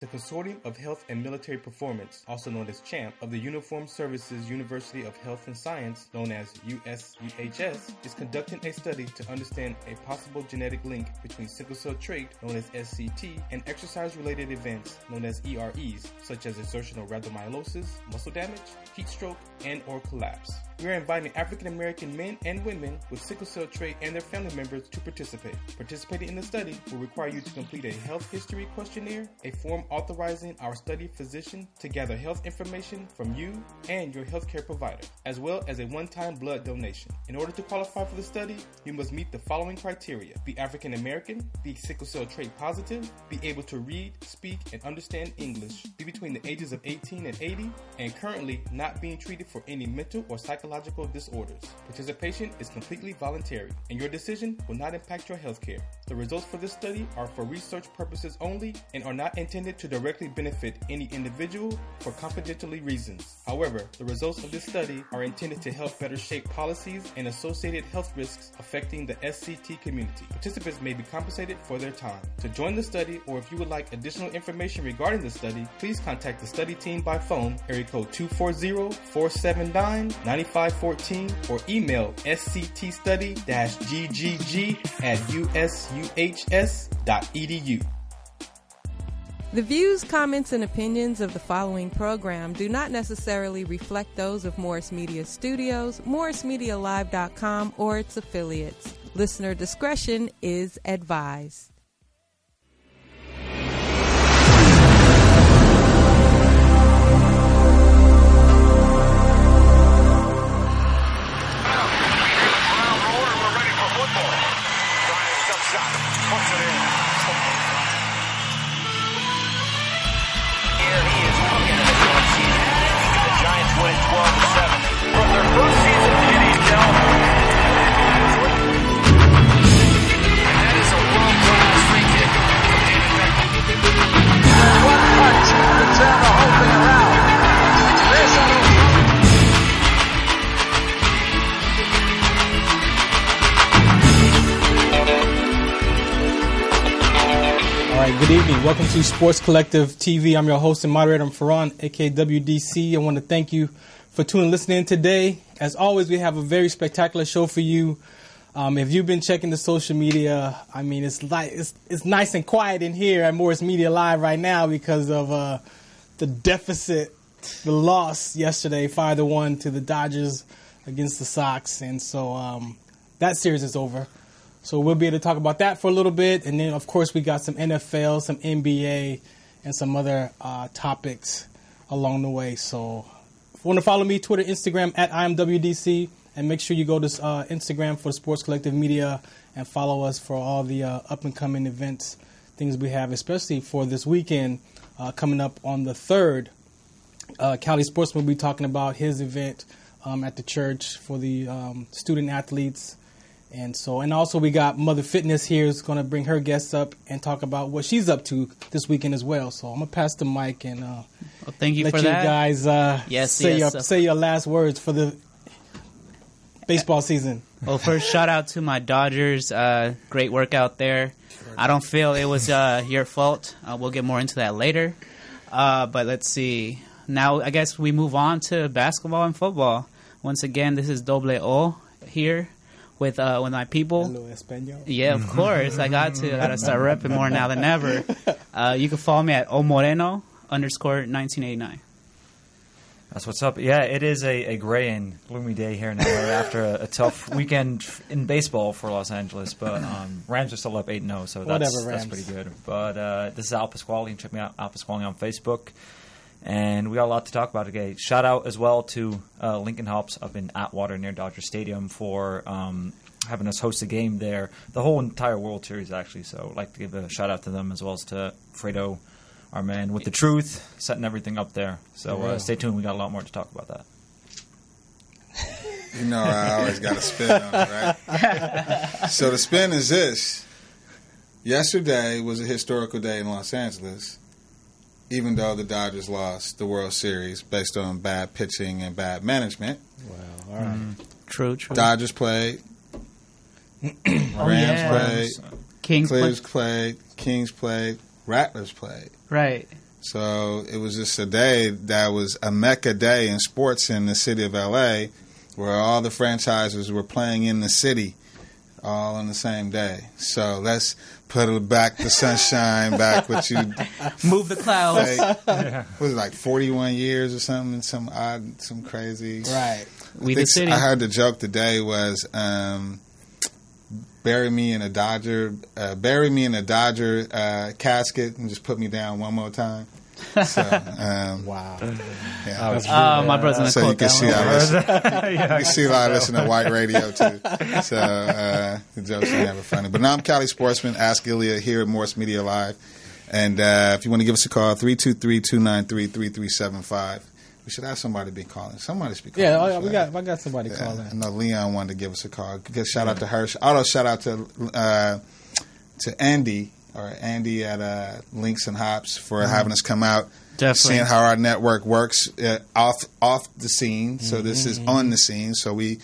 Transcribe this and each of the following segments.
The Consortium of Health and Military Performance, also known as CHAMP, of the Uniformed Services University of Health and Science, known as USUHS, is conducting a study to understand a possible genetic link between sickle cell trait, known as SCT, and exercise-related events, known as EREs, such as exertional rhabdomyolysis, muscle damage, heat stroke, and or collapse. We are inviting African American men and women with sickle cell trait and their family members to participate. Participating in the study will require you to complete a health history questionnaire, a form authorizing our study physician to gather health information from you and your healthcare provider, as well as a one-time blood donation. In order to qualify for the study, you must meet the following criteria: be African American, be sickle cell trait positive, be able to read, speak, and understand English, be between the ages of 18 and 80, and currently not being treated for any mental or psychological disorders. Participation is completely voluntary, and your decision will not impact your healthcare. The results for this study are for research purposes only and are not intended to directly benefit any individual for confidentiality reasons. However, the results of this study are intended to help better shape policies and associated health risks affecting the SCT community. Participants may be compensated for their time. To join the study, or if you would like additional information regarding the study, please contact the study team by phone, area code 240-479-9514, or email sctstudy-ggg@usuhs.edu. The views, comments, and opinions of the following program do not necessarily reflect those of Morris Media Studios, MorrisMediaLive.com, or its affiliates. Listener discretion is advised. Good evening. Welcome to Sports Collective TV. I'm your host and moderator, Farron, aka WDC. I want to thank you for tuning and listening today. As always, we have a very spectacular show for you. If you've been checking the social media, I mean, it's nice and quiet in here at Morris Media Live right now because of the deficit, the loss yesterday, 5-1 to the Dodgers against the Sox, and so that series is over. So we'll be able to talk about that for a little bit. And then, of course, we got some NFL, some NBA, and some other topics along the way. So if you want to follow me, Twitter, Instagram, at IamWDC. And make sure you go to Instagram for Sports Collective Media and follow us for all the up-and-coming events, things we have, especially for this weekend coming up on the 3rd. Cali Sportsman will be talking about his event at the church for the student-athletes. And also we got Mother Fitness here who's going to bring her guests up and talk about what she's up to this weekend as well. So I'm going to pass the mic and thank you let for you that. Guys say your last words for the baseball season. Well, first, shout out to my Dodgers. Great work out there. I don't feel it was your fault. We'll get more into that later. But let's see. Now, I guess we move on to basketball and football. Once again, this is Doble O here with my people. Hello, Espanol. Yeah, of course. I got to start repping more now than ever. You can follow me at omoreno_1989. That's what's up. Yeah, it is a gray and gloomy day here in LA after a tough weekend in baseball for Los Angeles. But Rams are still up 8-0, so that's pretty good. But this is Al Pasquale. Check me out, Al Pasquale, on Facebook. And we got a lot to talk about today. Shout out as well to Lincoln Hops up in Atwater near Dodger Stadium for having us host a game there. The whole entire World Series, actually. So I'd like to give a shout out to them as well as to Fredo, our man with the truth, setting everything up there. So stay tuned. We got a lot more to talk about that. You know, I always got a spin on it, right? So the spin is this. Yesterday was a historical day in Los Angeles, even though the Dodgers lost the World Series based on bad pitching and bad management. Well, all right. True. Dodgers played. Rams played. Kings Clears played. Kings played. Rattlers played. Right. So it was just a day that was a mecca day in sports in the city of L.A., where all the franchises were playing in the city all on the same day. So let's put it back the sunshine back what you move the clouds. Was it like 41 years or something? Some crazy. Right. We the city. I heard the joke today was bury me in a Dodger casket and just put me down one more time. So, wow. Yeah. My brother's gonna so quote you can see that you see I listen to white radio too. So the jokes are never funny. But now I'm Cali Sportsman, Ask Ilya here at Morris Media Live. And if you want to give us a call, 323-293-3375. We should have somebody be calling. Somebody should be calling. Yeah, I got somebody calling. I know Leon wanted to give us a call. Shout out to Hirsch. Also, shout out to Andy at Links and Hops for having us come out. Definitely. Seeing how our network works off the scene. So this is on the scene. So we,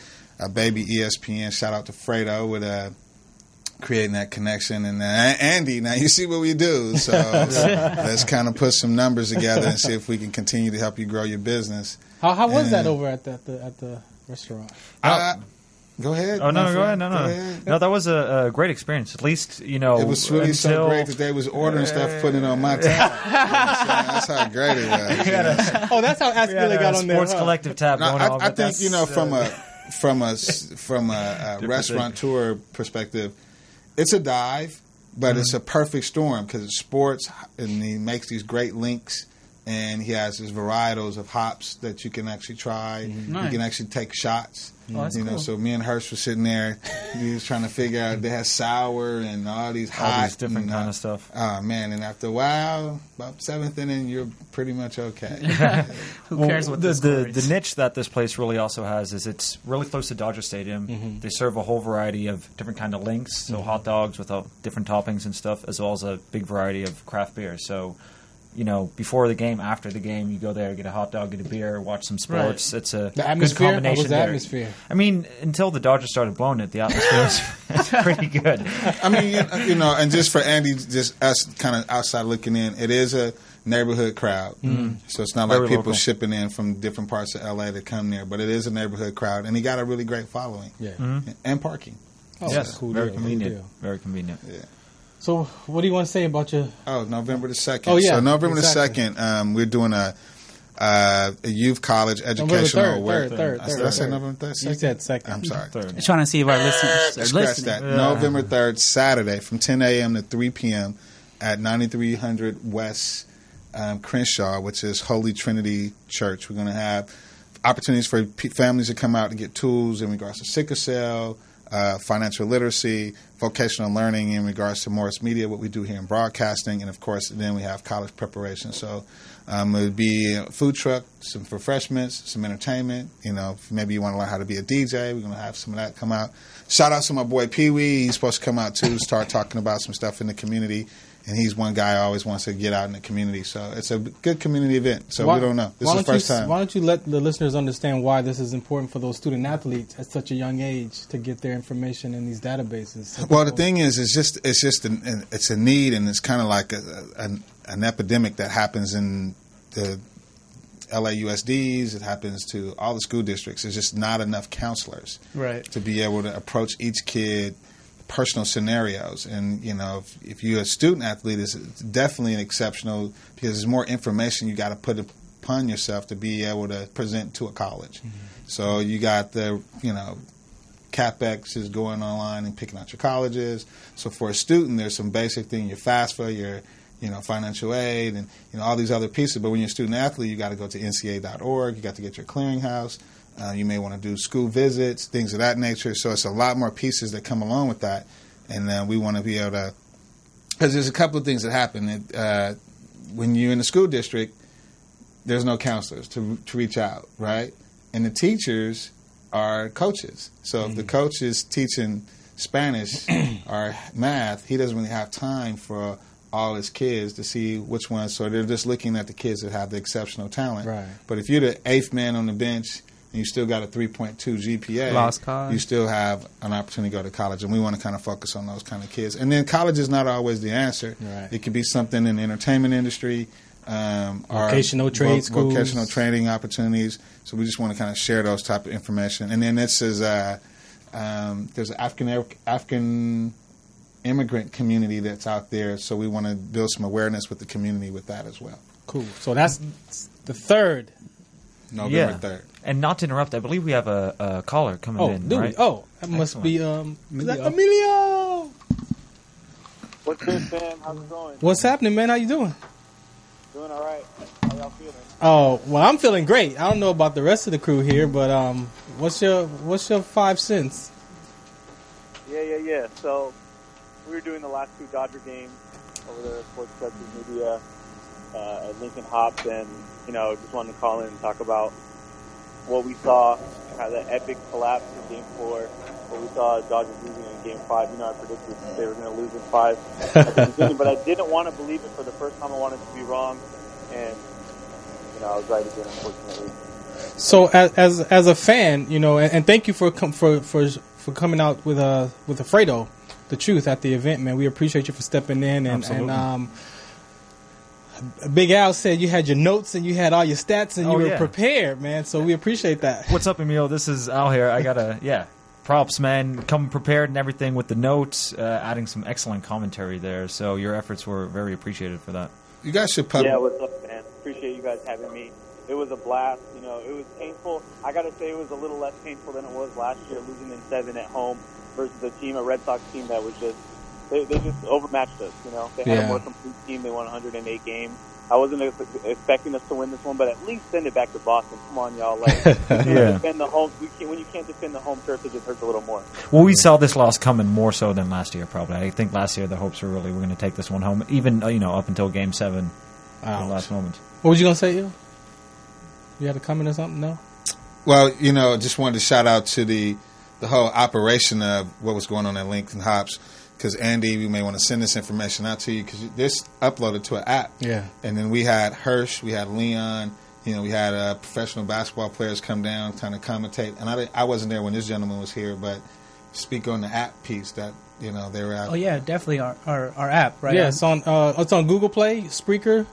baby ESPN, shout out to Fredo with creating that connection. And Andy, now you see what we do. So let's kind of put some numbers together and see if we can continue to help you grow your business. How was that over at the restaurant? Go ahead. Oh, no, go ahead. No. No, that was a great experience. At least, it was really so great that they was ordering stuff, putting it on my tab. That's how great it was. Oh, that's how Ask Ilya got on there. Sports Collective tab going on. I think, from a restaurateur perspective, it's a dive, but it's a perfect storm because it's sports, and he makes these great links, and he has his varietals of hops that you can actually try. Nice. You can actually take shots. Oh, that's cool. So me and Hirsch were sitting there. He was trying to figure out they had sour and all these different kind of stuff. Oh man! And after a while, about seventh inning, you're pretty much okay. Who cares what the niche that this place really also has is it's really close to Dodger Stadium. Mm-hmm. They serve a whole variety of different kind of links, so hot dogs with different toppings and stuff, as well as a big variety of craft beer. So, before the game, after the game, you go there, get a hot dog, get a beer, watch some sports. Right. It's a good combination. How was the atmosphere? I mean, until the Dodgers started blowing it, the atmosphere was pretty good. I mean, and just for Andy, just us kind of outside looking in, it is a neighborhood crowd. Mm-hmm. So it's not like people local. Shipping in from different parts of L.A. to come there, but it is a neighborhood crowd, and he got a really great following. Yeah. Mm-hmm. And parking. Oh, yes, cool very convenient. Very convenient. Yeah. So, what do you want to say about your... Oh, November the 2nd. Oh, yeah. So, November the 2nd, we're doing a youth college educational Third. Did I say November 3rd? You said 2nd. I'm sorry. I'm trying to see if our listeners are Scratch listening. that. Yeah. November 3rd, Saturday, from 10 a.m. to 3 p.m. at 9300 West Crenshaw, which is Holy Trinity Church. We're going to have opportunities for families to come out to get tools in regards to sickle cell, financial literacy, vocational learning in regards to Morris Media, what we do here in broadcasting, and of course, then we have college preparation. So it would be a food truck, some refreshments, some entertainment. Maybe you want to learn how to be a DJ. We're going to have some of that come out. Shout out to my boy Pee Wee. He's supposed to come out too, start talking about some stuff in the community. And he's one guy who always wants to get out in the community. So it's a good community event. So we don't know. This is the first time. Why don't you let the listeners understand why this is important for those student athletes at such a young age to get their information in these databases? Well, the thing is, it's a need, and it's kind of like an epidemic that happens in the LAUSDs. It happens to all the school districts. There's just not enough counselors to be able to approach each kid. Personal scenarios, and if you're a student athlete, it's definitely an exceptional because there's more information you got to put upon yourself to be able to present to a college. Mm-hmm. So you got the CapEx is going online and picking out your colleges. So for a student, there's some basic thing, your FAFSA, your financial aid, and all these other pieces. But when you're a student athlete, you got to go to NCAA.org. You got to get your clearinghouse. You may want to do school visits, things of that nature. So it's a lot more pieces that come along with that. And we want to be able to – because there's a couple of things that happen. When you're in the school district, there's no counselors to reach out, right? And the teachers are coaches. So if the coach is teaching Spanish or math, he doesn't really have time for all his kids to see which ones. So they're just looking at the kids that have the exceptional talent. Right. But if you're the eighth man on the bench – and you still got a 3.2 GPA, you still have an opportunity to go to college. And we want to kind of focus on those kind of kids. And then college is not always the answer. Right. It could be something in the entertainment industry. vocational trade schools, vocational training opportunities. So we just want to kind of share those type of information. And then this is there's an African immigrant community that's out there, so we want to build some awareness with the community with that as well. Cool. So that's the 3rd. November 3rd. And not to interrupt, I believe we have a caller coming in, right? Oh, that must be Emilio. What's good, fam? How's it going? What's happening, man? How you doing? Doing all right. How y'all feeling? Oh, well, I'm feeling great. I don't know about the rest of the crew here, but what's your 5 cents? Yeah. So we were doing the last 2 Dodger games over there at Sports Collective Media at Lincoln Hops, and just wanted to call in and talk about what we saw, kind of the epic collapse in Game 4. What we saw Dodgers losing in Game 5. I predicted they were going to lose in 5 at the beginning, but I didn't want to believe it for the first time. I wanted to be wrong, and I was right again, unfortunately. So as a fan, and thank you for coming out with Alfredo, the truth at the event, man. We appreciate you for stepping in, and Big Al said you had your notes and you had all your stats and you were prepared, man. So we appreciate that. What's up, Emil? This is Al here. I gotta props, man. Come prepared and everything with the notes, adding some excellent commentary there. So your efforts were very appreciated for that. You guys should Yeah, what's up, man? Appreciate you guys having me. It was a blast. It was painful. I got to say it was a little less painful than it was last year, losing in 7 at home versus a Red Sox team that was just, they just overmatched us. They had a more complete team. They won 108 games. I wasn't expecting us to win this one, but at least send it back to Boston. Come on, y'all. Defend the home. When you can't defend the home turf, it just hurts a little more. Well, we saw this loss coming more so than last year, probably. I think last year the hopes were really we're going to take this one home, even up until Game 7, in the last moment. What was you going to say, Yo? You had a comment or something? No? Well, just wanted to shout out to the whole operation of what was going on at Lincoln Hops. Because, Andy, we may want to send this information out to you because this uploaded to an app. Yeah. And then we had Hirsch, we had Leon, we had professional basketball players come down, kind of commentate. And I wasn't there when this gentleman was here, but speak on the app piece that, they were out. Oh, yeah, definitely our app, right? Yeah, it's on Google Play, Spreaker,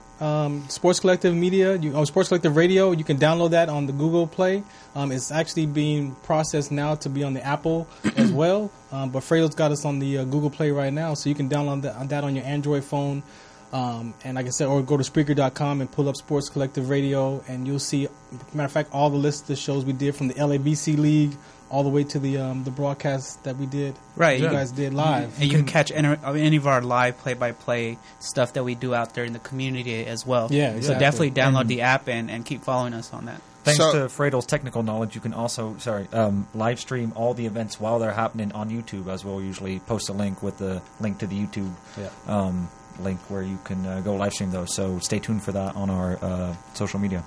Sports Collective Media, Sports Collective Radio. You can download that on the Google Play. It's actually being processed now to be on the Apple as well. But Fredo's got us on the Google Play right now, so you can download that on your Android phone. And like I said, or go to Spreaker.com and pull up Sports Collective Radio, and you'll see, matter of fact, all the lists of the shows we did from the LABC League all the way to the broadcast that we did. Right. You guys did live. And you can catch any of our live play-by-play stuff that we do out there in the community as well. Yeah, exactly. So definitely download the app and keep following us on that. Thanks to Fredo's technical knowledge, you can also live stream all the events while they're happening on YouTube as well. We usually post a link with the link to the YouTube link where you can go live stream those. So stay tuned for that on our social media.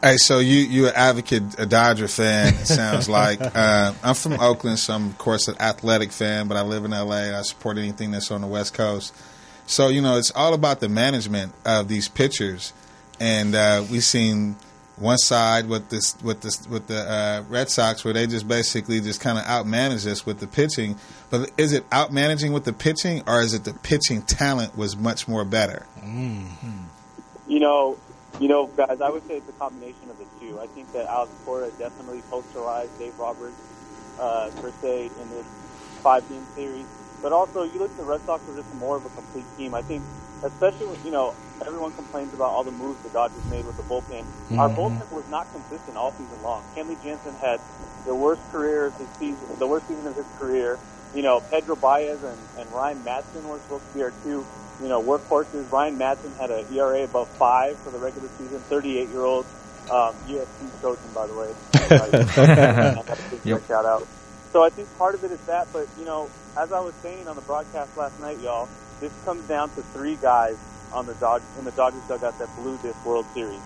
Hey, so you're an advocate, a Dodger fan, it sounds like. I'm from Oakland, so I'm, of course, an athletic fan, but I live in L.A. I support anything that's on the West Coast. So, it's all about the management of these pitchers. And we've seen one side with the Red Sox where they just basically just kind of outmanage us with the pitching. But is it outmanaging with the pitching, or is it the pitching talent was much more better? Guys, I would say it's a combination of the two. I think that Alex Cora definitely posterized Dave Roberts, per se, in this 5-game series. But also, you look at the Red Sox were just more of a complete team. I think, especially when, everyone complains about all the moves the Dodgers made with the bullpen. Mm-hmm. Our bullpen was not consistent all season long. Kenley Jansen had the worst season of his career. Pedro Baez and Ryan Madsen were supposed to be our two workhorses. Ryan Madsen had an ERA above 5 for the regular season, 38-year-old USC Trojan, by the way. Yep. Shout out. So I think part of it is that, but, as I was saying on the broadcast last night, y'all, this comes down to 3 guys in the Dodgers dugout that blew this World Series.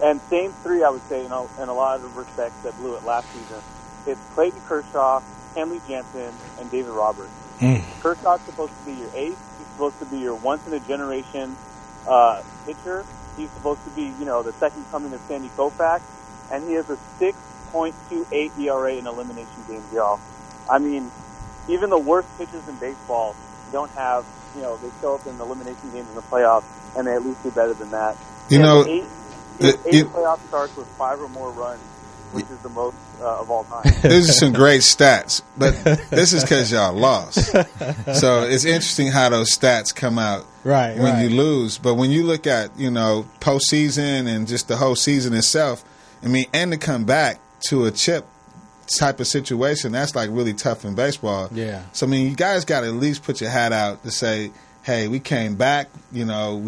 And same 3, I would say, in a lot of respects, that blew it last season. It's Clayton Kershaw, Kenley Jansen, and David Roberts. Kershaw's supposed to be your ace. He's supposed to be your once-in-a-generation pitcher. He's supposed to be, the second coming of Sandy Koufax. And he has a 6.28 ERA in elimination games, y'all. I mean, even the worst pitchers in baseball don't have, they show up in the elimination games in the playoffs, and they at least do better than that. You know, eight playoff starts with 5 or more runs, which is the most of all time. These are some great stats, but this is because y'all lost. So it's interesting how those stats come out when you lose. But when you look at, postseason and just the whole season itself, and to come back to a chip type of situation, that's like really tough in baseball. Yeah. So, you guys got to at least put your hat out to say, hey, we came back, we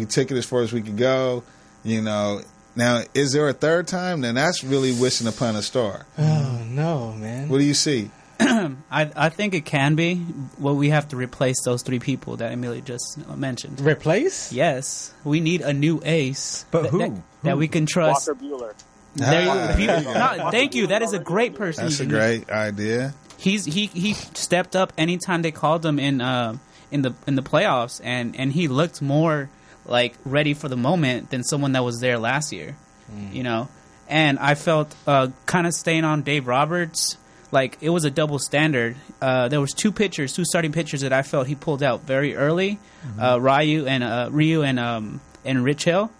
took it as far as we could go, Now, is there a third time? Then that's really wishing upon a star. Oh, no, man. What do you see? I think it can be. Well, we have to replace those 3 people that Emilio just mentioned. Replace? Yes. We need a new ace. But who? That we can trust. Walker Buehler. Thank you. That is a great person. That's a great idea. He stepped up anytime they called him in the playoffs, and he looked more like ready for the moment than someone that was there last year, And I felt kind of staying on Dave Roberts, like it was a double standard. There was 2 starting pitchers that I felt he pulled out very early, Ryu and Rich Hill.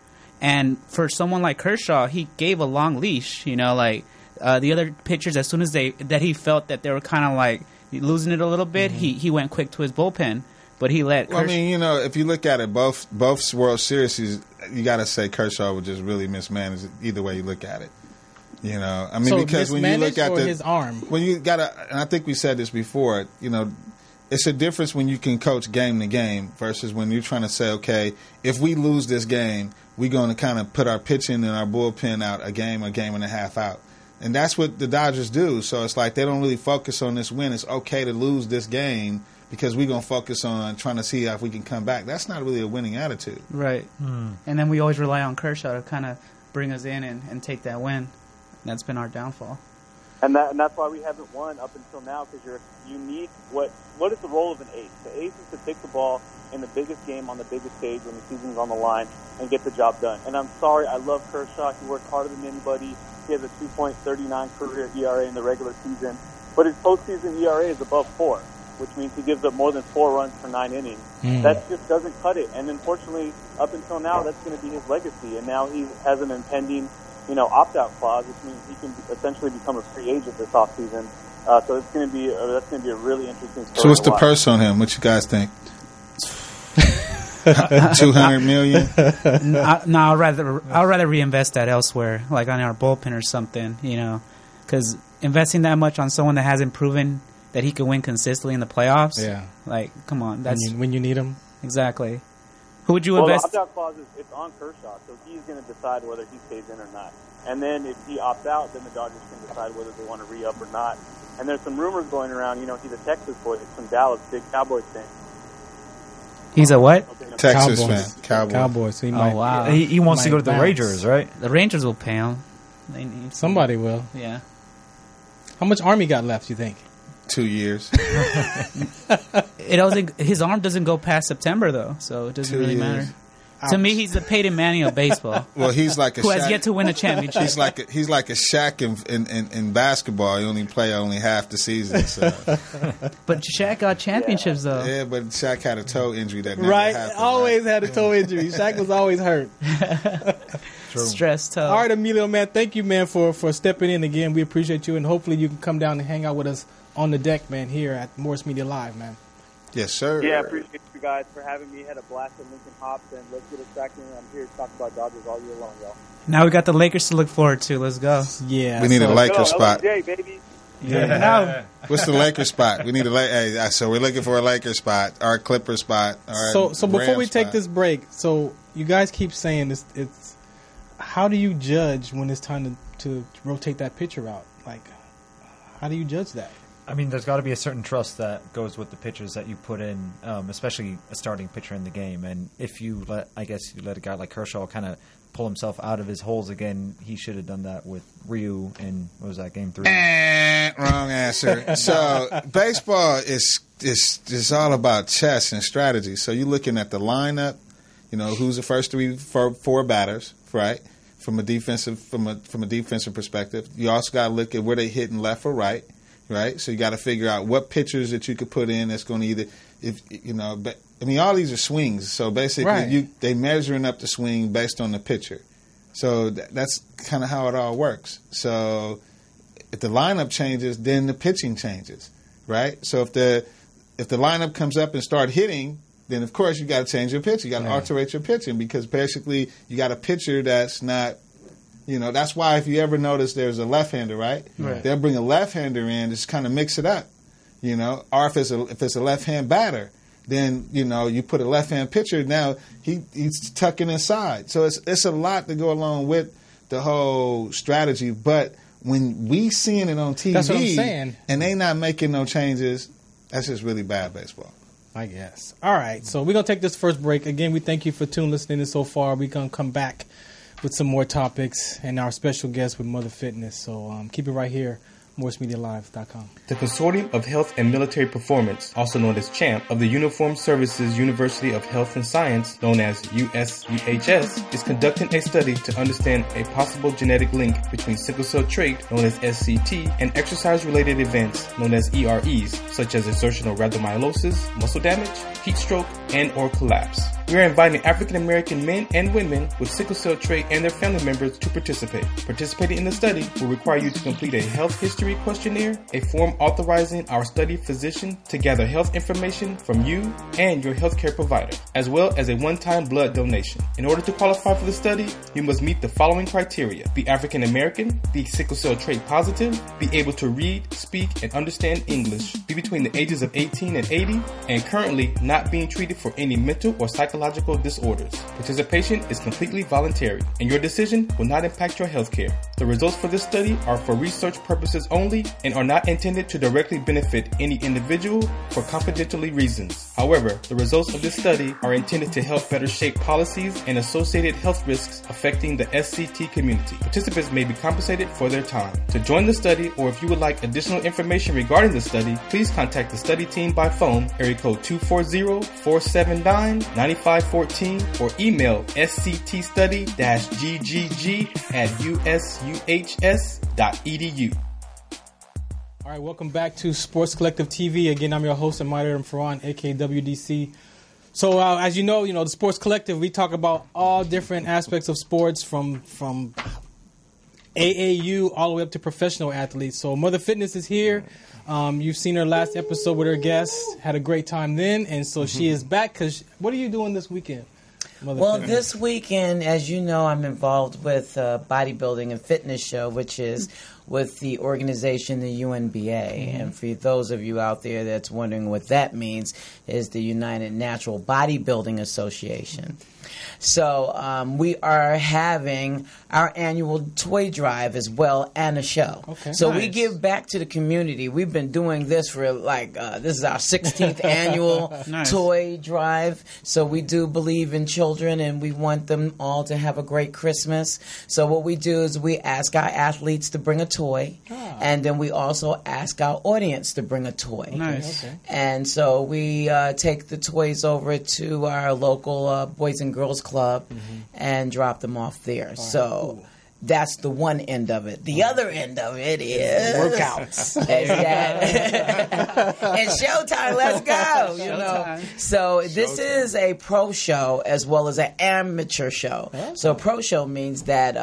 And for someone like Kershaw, he gave a long leash, the other pitchers, as soon as that he felt that they were kind of like losing it a little bit, he went quick to his bullpen. But he let Kershaw. If you look at it, both World Series, you got to say Kershaw was just really mismanaged either way you look at it. Because when you look at his arm. When you got to, and I think we said this before, it's a difference when you can coach game to game versus when you're trying to say, okay, if we lose this game, we're going to kind of put our pitching and our bullpen out a game and a half out. And that's what the Dodgers do. So it's like they don't really focus on this win. It's okay to lose this game because we're going to focus on trying to see if we can come back. That's not really a winning attitude. Right. And then we always rely on Kershaw to kind of bring us in and take that win. That's been our downfall. And that's why we haven't won up until now, because you need what is the role of an ace? The ace is to take the ball in the biggest game on the biggest stage when the season's on the line and get the job done. And I'm sorry, I love Kershaw. He worked harder than anybody. He has a 2.39 career ERA in the regular season, but his postseason ERA is above 4, which means he gives up more than 4 runs per 9 innings. That just doesn't cut it. And unfortunately, up until now, that's going to be his legacy. And now he has an impending, opt-out clause, which means he can essentially become a free agent this offseason. So it's going to be that's going to be a really interesting story. So what's the purse on him? What you guys think? 200 million? No, I'd rather reinvest that elsewhere, like on our bullpen or something. Because investing that much on someone that hasn't proven that he can win consistently in the playoffs. Yeah. Like, come on. That's when you need him. Exactly. Who would you invest? The opt-out clause it's on Kershaw, so he's going to decide whether he stays in or not. And then if he opts out, then the Dodgers can decide whether they want to re-up or not. And there's some rumors going around, he's a Texas boy. He's from Dallas, big Cowboys fan. He's a what? Texas Cowboys. fan. Cowboys. So wow. He wants to go to the Rangers, right? The Rangers will pay him. Somebody will. Yeah. How much arm he got left, you think? 2 years. His arm doesn't go past September, though, so it doesn't really matter. Ouch. To me, he's the Peyton Manning of baseball. Well, he's like a who Shaq. Has yet to win a championship. He's like a Shaq in basketball. He only play half the season. So. But Shaq got championships, though. Yeah, but Shaq had a toe injury that never happened. Always had a toe injury. Shaq was always hurt. Stress toe. All right, Emilio, man, thank you, man, for stepping in again. We appreciate you, and hopefully you can come down and hang out with us on the deck, man, here at Morris Media Live, man. Yes, sir. Yeah, I appreciate you guys for having me. Had a blast at Lincoln Hops, and let's get it back in. I'm here to talk about Dodgers all year long, y'all. Now we got the Lakers to look forward to. Let's go. Yeah. We need a Lakers spot. LBJ, baby. Yeah. What's the Lakers spot? We need so we're looking for a Lakers spot, our Clipper spot. So before we take this break, so you guys keep saying it's how do you judge when it's time to rotate that pitcher out? Like, how do you judge that? I mean, there's got to be a certain trust that goes with the pitchers that you put in, especially a starting pitcher in the game. And if you let a guy like Kershaw kind of pull himself out of his holes again, he should have done that with Ryu in, what was that, Game 3? Wrong answer. So baseball is all about chess and strategy. So you're looking at the lineup, who's the first four batters, right? From a defensive perspective. You also got to look at where they hitting left or right. Right, so you got to figure out what pitchers that you could put in that's going to either, I mean, all these are swings. So basically, they measuring up the swing based on the pitcher. So that's kind of how it all works. So if the lineup changes, then the pitching changes, right? So if the lineup comes up and start hitting, then of course you got to change your pitch. You got to alterate your pitching because basically you got a pitcher that's not, that's why if you ever notice there's a left-hander, right? They'll bring a left-hander in, just kind of mix it up, Or if it's a left-hand batter, then you put a left-hand pitcher. Now he's tucking inside, so it's a lot to go along with the whole strategy. But when we seeing it on TV, that's what I'm saying, and they not making no changes, that's just really bad baseball, I guess. All right, so we're gonna take this first break. Again, we thank you for listening so far. We're gonna come back with some more topics and our special guest with Mother Fitness. So keep it right here. MorseMediaLive.com. The Consortium of Health and Military Performance, also known as CHAMP, of the Uniformed Services University of Health and Science, known as USUHS, is conducting a study to understand a possible genetic link between sickle cell trait, known as SCT, and exercise-related events, known as EREs, such as exertional rhabdomyolysis, muscle damage, heat stroke, and or collapse. We are inviting African American men and women with sickle cell trait and their family members to participate. Participating in the study will require you to complete a health history questionnaire, a form authorizing our study physician to gather health information from you and your healthcare provider, as well as a one-time blood donation. In order to qualify for the study, you must meet the following criteria: be African American, be sickle cell trait positive, be able to read, speak, and understand English, be between the ages of 18 and 80, and currently not being treated for any mental or psychological disorders. Participation is completely voluntary, and your decision will not impact your healthcare. The results for this study are for research purposes only and are not intended to directly benefit any individual for confidentiality reasons. However, the results of this study are intended to help better shape policies and associated health risks affecting the SCT community. Participants may be compensated for their time. To join the study, or if you would like additional information regarding the study, please contact the study team by phone, area code 240-479-9514, or email sctstudy-ggg@usuhs.edu. All right, welcome back to Sports Collective TV. Again, I'm your host and moderator, Farhan, aka WDC. So, as you know, the Sports Collective, we talk about all different aspects of sports, from AAU all the way up to professional athletes. So, Mother Fitness is here. You've seen her last episode with her guests. Had a great time then, and so she is back. Because what are you doing this weekend? Well, this weekend, as you know, I'm involved with a bodybuilding and fitness show, which is with the organization, the UNBA. And for those of you out there that's wondering what that means, is the United Natural Bodybuilding Association. So we are having our annual toy drive as well and a show. Okay, so nice. we give back to the community. We've been doing this for this is our 16th annual toy drive. So we do believe in children and we want them all to have a great Christmas. So what we do is we ask our athletes to bring a toy, and then we also ask our audience to bring a toy. Nice. Okay. And so we take the toys over to our local Boys and Girls Club and drop them off there. So that's the one end of it. The other end of it is workouts. It's showtime. Let's go. So this is a pro show as well as an amateur show. So a pro show means that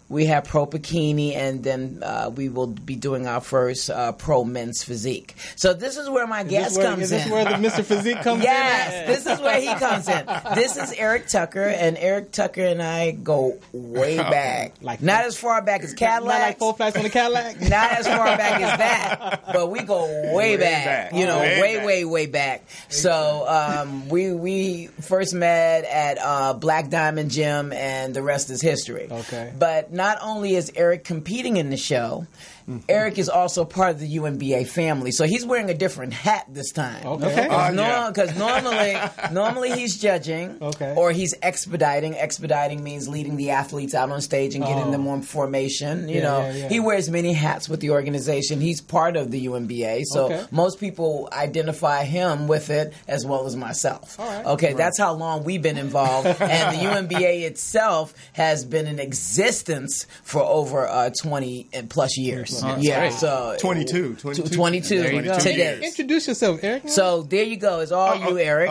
we have pro bikini, and then we will be doing our first pro men's physique. So this is where my guest comes in. Is this where the Mr. Physique comes in? Yes, this is where he comes in. This is Eric Tucker, and Eric Tucker and I go way back. Not as far back as Cadillac. Not like 4 flats on the Cadillac? Not as far back as that, but we go way back. Way back. So we first met at Black Diamond Gym, and the rest is history. Okay. But not only is Eric competing in the show, Eric is also part of the UNBA family. So he's wearing a different hat this time. Okay. Because normally he's judging or he's expediting. Expediting means leading the athletes out on stage and getting them on formation. He wears many hats with the organization. He's part of the UNBA. So most people identify him with it as well as myself. That's how long we've been involved. And the UNBA itself has been in existence months for over 20 plus years. Oh, yeah, great. so 22 There you go. Today. Introduce yourself, Eric. So there you go. It's all you, Eric.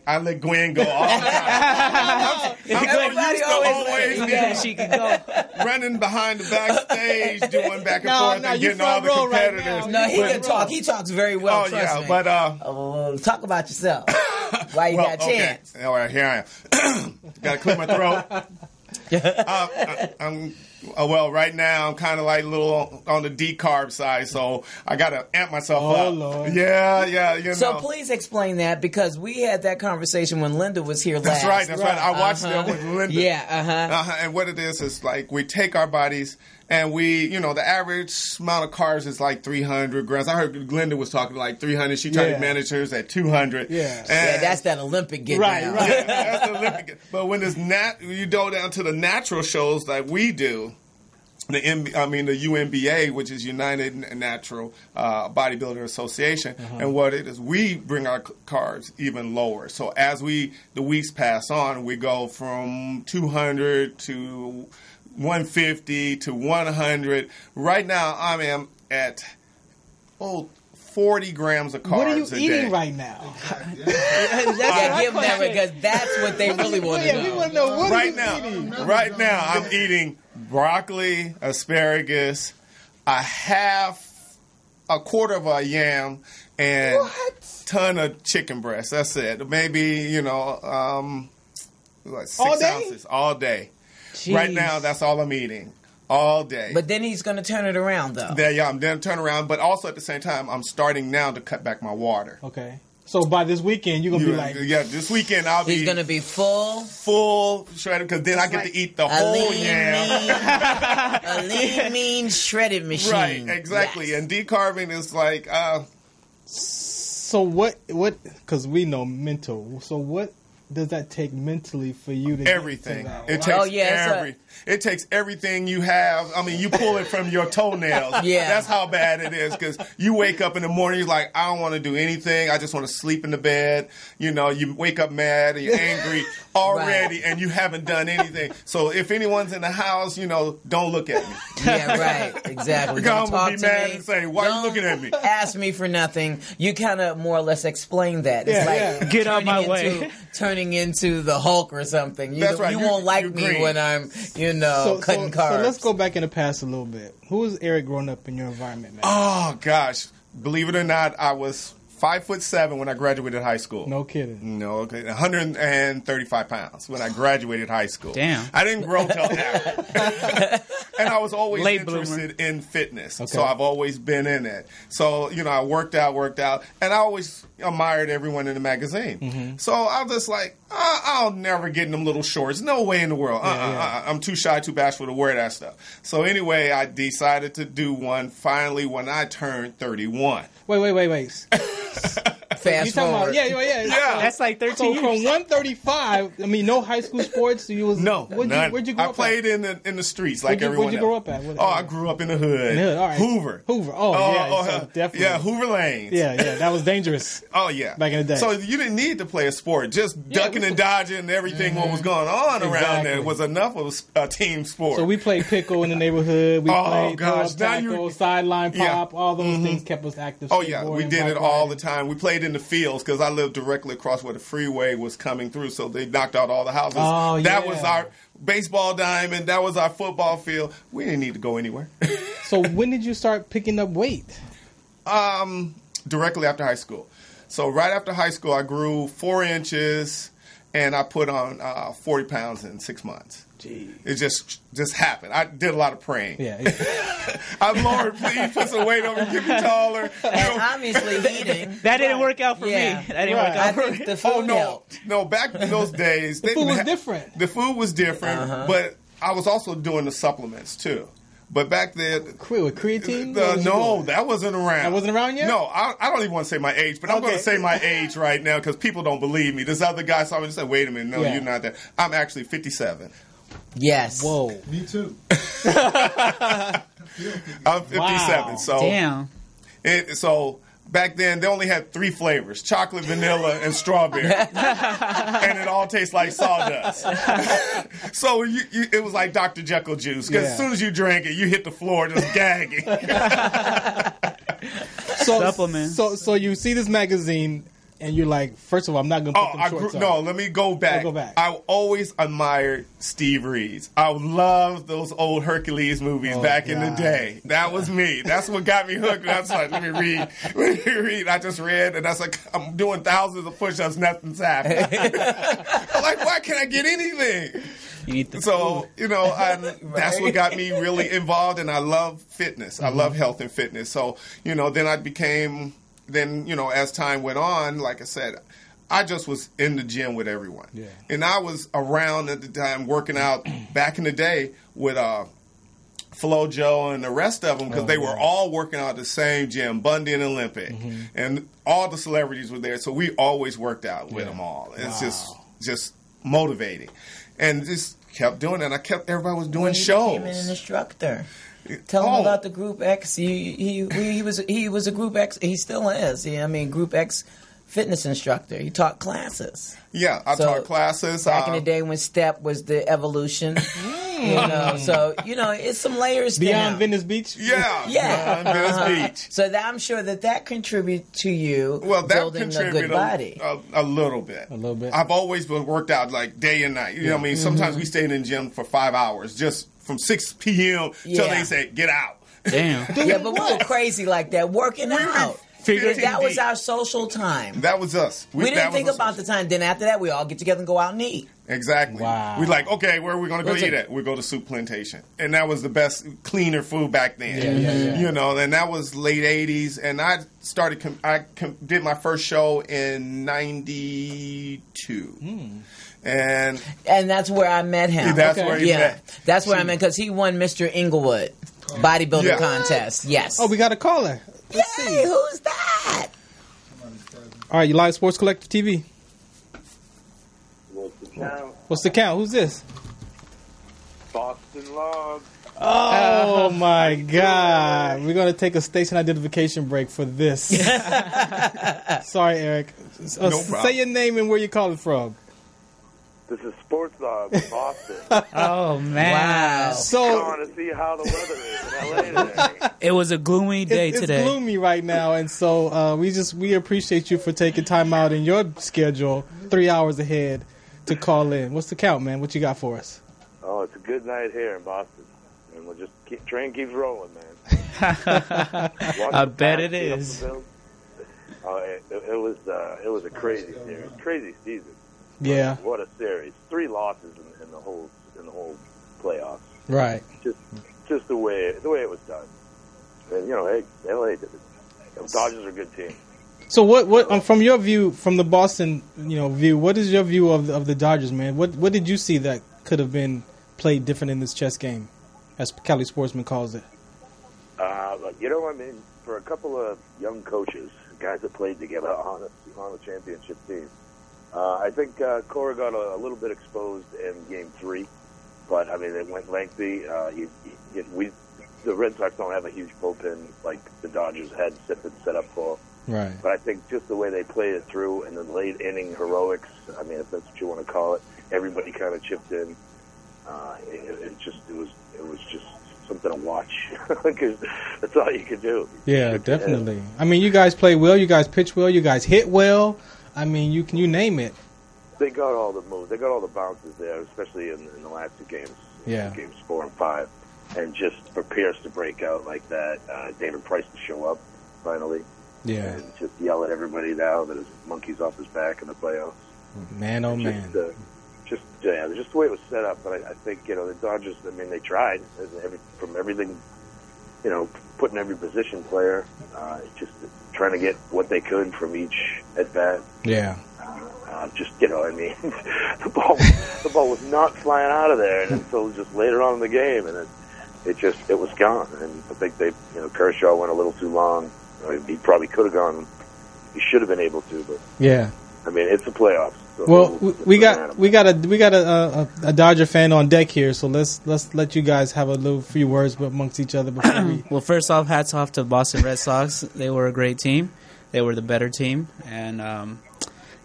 I let Gwen go all the time. Everybody always she could go. running behind the backstage, doing back and No, forth, no, and you getting all the front row right competitors. now. No, he can talk. He talks very well. Oh trust yeah, me. but Talk about yourself. Why you got a chance? Okay. All right, here I am. Got to clear my throat. I'm well, right now I'm kind of like a little on the decarb side, so I got to amp myself up. Lord. Yeah, you know. So please explain that, because we had that conversation when Linda was here last. That's right. I watched it with Linda. Yeah, And what it is like we take our bodies and we, the average amount of carbs is like 300 grams. I heard Linda was talking like 300. She tried to manage hers at 200. Yeah. Yeah, that's that Olympic get Right, down. right. Yeah, that's the Olympic. But when you go down to the natural shows like we do, the UNBA, which is United Natural Bodybuilder Association, and what it is, we bring our carbs even lower. So as the weeks pass on, we go from 200 to 150 to 100. Right now, I am at 40 grams of carbs What are you a eating day. right now? Yeah, give them that, because that's what they really want to Yeah, we know. want to know what Right are you eating? Right now, I'm eating broccoli, asparagus, a quarter of a yam, and ton of chicken breast. That's it. Maybe 6 All day? ounces all day. Right now, that's all I'm eating all day. But then he's going to turn it around, though. I'm then turn around, but also at the same time, I'm starting now to cut back my water. Okay. So by this weekend, you're going to be like... Yeah, this weekend I'll be... He's going to be full shredded, because then I get to eat the a whole lean, yam. a lean, mean, shredded machine. Right, exactly. Yes. And decarbing is like... So what, because we know mental, so what does that take mentally for you to everything. Get to It takes it takes everything you have. I mean, you pull it from your toenails. Yeah. That's how bad it is, because you wake up in the morning, you're like, I don't want to do anything. I just want to sleep in the bed. You wake up mad and you're angry already, and you haven't done anything. So if anyone's in the house, don't look at me. Yeah, right. Exactly. Because Don't I'm talk going to be to mad me. and say, why are you looking at me? Ask me for nothing. You kind of more or less explain that. It's like Get out my way. Turning into the Hulk or something. That's right. You won't like me green. when I'm, cutting carbs. So let's go back in the past a little bit. Who was Eric growing up in your environment, man? Oh, gosh. Believe it or not, I was 5'7" when I graduated high school. No kidding. No, okay. 135 pounds when I graduated high school. Damn. I didn't grow till after. And I was always Late interested in fitness. Okay. So I've always been in it. So, I worked out. And I always admired everyone in the magazine. Mm-hmm. So I was just like, I'll never get in them little shorts. No way in the world. I'm too shy, too bashful to wear that stuff. So anyway, I decided to do one finally when I turned 31. Wait. Fast You talking forward. about? Yeah. That's like 13 So years. from 135, no high school sports. No, none. Where'd you grow I up played at? in the streets like Where'd you everyone grow else. up at? I grew up in the hood. In the hood, all right. Hoover. So definitely. Yeah, Hoover Lanes. Yeah, that was dangerous. Oh, yeah. Back in the day. So you didn't need to play a sport. Just ducking and dodging and everything what was going on around there Exactly. was enough of a team sport. So we played pickle in the neighborhood. We played gosh. Now tackle, sideline pop. All those things kept us active. Oh, yeah. We skateboarding, did it bike all the riding. time. We played in the fields because I lived directly across where the freeway was coming through. So they knocked out all the houses. Oh, That yeah. was our baseball diamond. That was our football field. We didn't need to go anywhere. So when did you start picking up weight? Directly after high school. So right after high school, I grew 4 inches, and I put on 40 pounds in 6 months. Jeez. It just happened. I did a lot of praying. Yeah. I'm Lord, please put some weight on me, get me taller. And obviously eating. That didn't work out for Yeah. me. That didn't Right. work I out for think me. the food helped. No, back in those days, the food was different. The food was different, but I was also doing the supplements too. But back then, With creatine? What was you no, doing? that wasn't around. That wasn't around yet? No, I don't even want to say my age, but I'm going to say my age right now because people don't believe me. This other guy saw me and said, wait a minute, no, Yeah. you're not that. I'm actually 57. Yes. Whoa. Me too. I'm 57. Wow. So Damn. So back then they only had 3 flavors: chocolate, vanilla, and strawberry, and it all tastes like sawdust. So it was like Dr. Jekyll juice, because as soon as you drank it, you hit the floor just gagging. Supplements. So you see this magazine. And you're like, first of all, I'm not going to put them shorts on. No, let me go back. I always admired Steve Reeves. I loved those old Hercules movies back in the day. That was me. That's what got me hooked. That's like, let me read. I just read, and that's like, I'm doing thousands of push-ups, nothing's happening. I'm like, why can't I get anything? So, that's what got me really involved, and I love fitness. I love health and fitness. So, then I became... Then, as time went on, like I said, I just was in the gym with everyone. Yeah. And I was around at the time working out back in the day with Flo Joe and the rest of them, because they were all working out at the same gym, Bundy and Olympic. Mm-hmm. And all the celebrities were there, so we always worked out with them all. It's just motivating. And just kept doing it. And everybody was doing shows. Became an instructor. Tell him about the Group X. He was a Group X. He still is. Group X fitness instructor. He taught classes. Yeah, I taught classes. Back in the day when Step was the evolution. It's some layers beyond Venice Beach. Yeah. Beyond Venice Beach. So that, I'm sure that contributed to you building a good body. A little bit. I've always been worked out like day and night. You know what I mean? Sometimes we stayed in the gym for 5 hours, just from 6 p.m. till they say, get out. Damn. Yeah, but we were crazy like that, working out. That was our social time. That was us. We didn't think about the time. Then after that, we all get together and go out and eat. Exactly. Wow. We're like, okay, where are we going to go eat at? We go to Soup Plantation. And that was the best, cleaner food back then. Yeah. And that was late 80s. And I did my first show in 92. And that's where I met him. That's where you met. That's where I met, because he won Mr. Inglewood bodybuilding contest. Yes. Oh, we got a caller. Let's see. Who's that? All right, you live Sports Collective TV. What's the count? Who's this? Boston Log. Oh my God! We're gonna take a station identification break for this. Sorry, Eric. No problem. Say your name and where you're calling from. This is Sports Log in Boston. Oh, man. Wow. So, I want to see how the weather is in LA today. It was a gloomy day today. It's gloomy right now, and so we appreciate you for taking time out in your schedule, 3 hours ahead, to call in. What's the count, man? What you got for us? Oh, it's a good night here in Boston. And we'll just train keeps rolling, man. I bet it is. It was a crazy series, crazy season. Yeah. What a series! 3 losses in the whole playoffs. Right. Just the way it was done. And hey, LA did it. The Dodgers are a good team. So what from your view, from the Boston view, what is your view of the Dodgers, man? What did you see that could have been played different in this chess game, as Cali Sportsman calls it? For a couple of young coaches, guys that played together on a championship team. I think Cora got a little bit exposed in Game 3, but it went lengthy. The Red Sox don't have a huge bullpen like the Dodgers had set up for. Right. But I think just the way they played it through and the late inning heroics, if that's what you want to call it, everybody kind of chipped in. It was just something to watch because that's all you could do. Yeah, definitely. You guys play well. You guys pitch well. You guys hit well. You name it. They got all the moves. They got all the bounces there, especially in the last 2 games. Yeah. Games 4 and 5. And just for Pierce to break out like that, David Price to show up, finally. Yeah. And just yell at everybody now that his monkey's off his back in the playoffs. Man, oh, man. Just the way it was set up. But I think, the Dodgers, they tried. From everything, putting every position player, just trying to get what they could from each at-bat. Yeah. The ball was not flying out of there until just later on in the game, and it was gone. And I think Kershaw went a little too long. He probably could have gone. He should have been able to, but yeah. It's the playoffs. So well, we got a Dodger fan on deck here, so let's let you guys have a few words amongst each other before we. Well, first off, hats off to the Boston Red Sox. They were a great team. they were the better team, and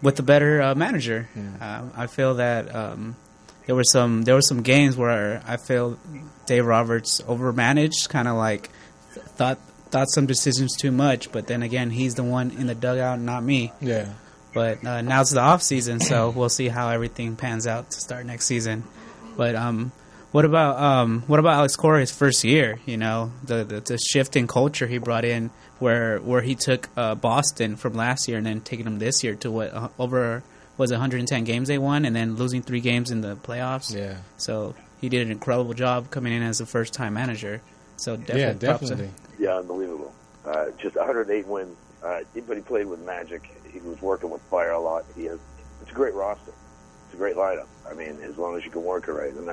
with the better manager. I feel that there were some games where I feel Dave Roberts overmanaged, kind of like thought some decisions too much. But then again, he's the one in the dugout, not me. Yeah. But now it's the off season, so we'll see how everything pans out to start next season. But what about Alex Cora his first year? You know, the shift in culture he brought in, where he took Boston from last year and then taking them this year to over 110 games they won, and then losing 3 games in the playoffs. Yeah. So he did an incredible job coming in as a first time manager. So definitely. Yeah, unbelievable. Just 108 wins. But he played with magic. He was working with fire a lot. It's a great roster. It's a great lineup. I mean, as long as you can work it right. And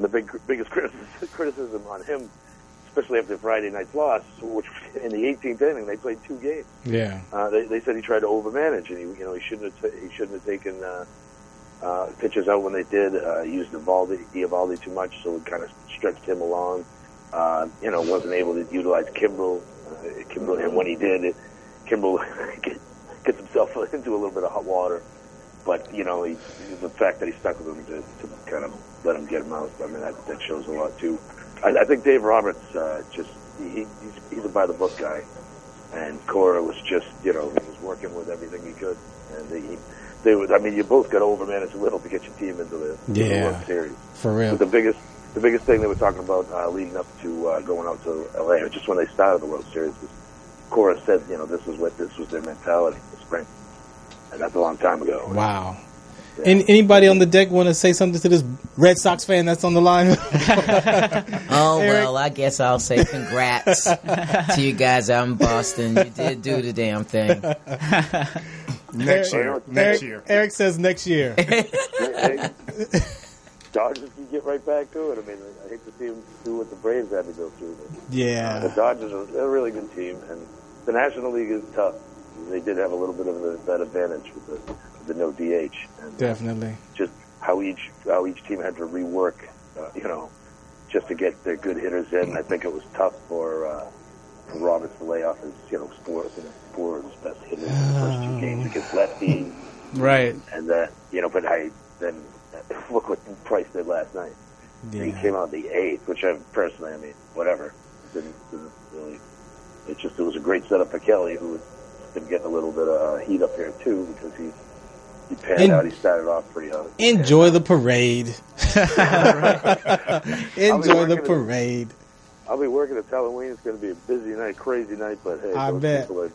the biggest criticism on him, especially after Friday night's loss, which in the 18th inning they played 2 games. Yeah. They said he tried to overmanage, and he shouldn't have taken pitchers out when they did. Used Eovaldi too much, so it kind of stretched him along. Wasn't able to utilize Kimbrel. And when he did, Kimbrel gets himself into a little bit of hot water. But, the fact that he stuck with him to kind of let him get him out, I mean, that shows a lot, too. I think Dave Roberts, he's a by-the-book guy. And Cora was just, he was working with everything he could. And you both got to overmanage a little to get your team into the World Series. For real. But the biggest thing they were talking about leading up to going out to L.A., or just when they started the World Series, was Cora said, this was their mentality in the spring. And that's a long time ago. Wow. Yeah. Anybody on the deck want to say something to this Red Sox fan that's on the line? Well, I guess I'll say congrats to you guys out in Boston. You did do the damn thing. Next year. Eric says next year. Dodgers can get right back to it. I mean, I hate to see them do what the Braves had to go through. Yeah. The Dodgers they're a really good team, and the National League is tough. They did have a little bit of that advantage with the no DH. And, definitely. Just how each team had to rework, just to get their good hitters in. I think it was tough for Roberts to lay off his, four of his best hitters in the first 2 games against lefties. Right. And but then look what Price did last night. Yeah. He came out in the 8th, which whatever. Didn't really. It was a great setup for Kelly, who was been getting a little bit of heat up here too, because he panned out. He started off pretty hot. Enjoy the parade. Enjoy the parade. I'll be working at Halloween. It's going to be a busy night, crazy night, but hey, I bet. People are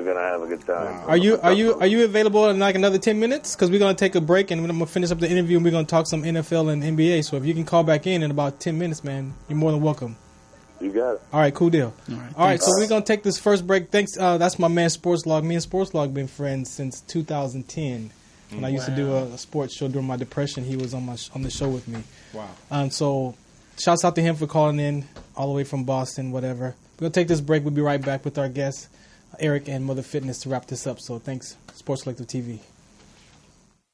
gonna have a good time. Are you available in like another 10 minutes? Because we're gonna take a break and I'm gonna finish up the interview and we're gonna talk some NFL and NBA. So if you can call back in about 10 minutes, man, you're more than welcome. You got it. All right, cool deal. All right, so we're going to take this first break. Thanks. That's my man, Sportslog. Me and Sportslog been friends since 2010. When I used to do a sports show during my depression, he was on the show with me. Wow. So shouts out to him for calling in all the way from Boston, whatever. We're going to take this break. We'll be right back with our guests, Eric and Mother Fitness, to wrap this up. So thanks, Sports Collective TV.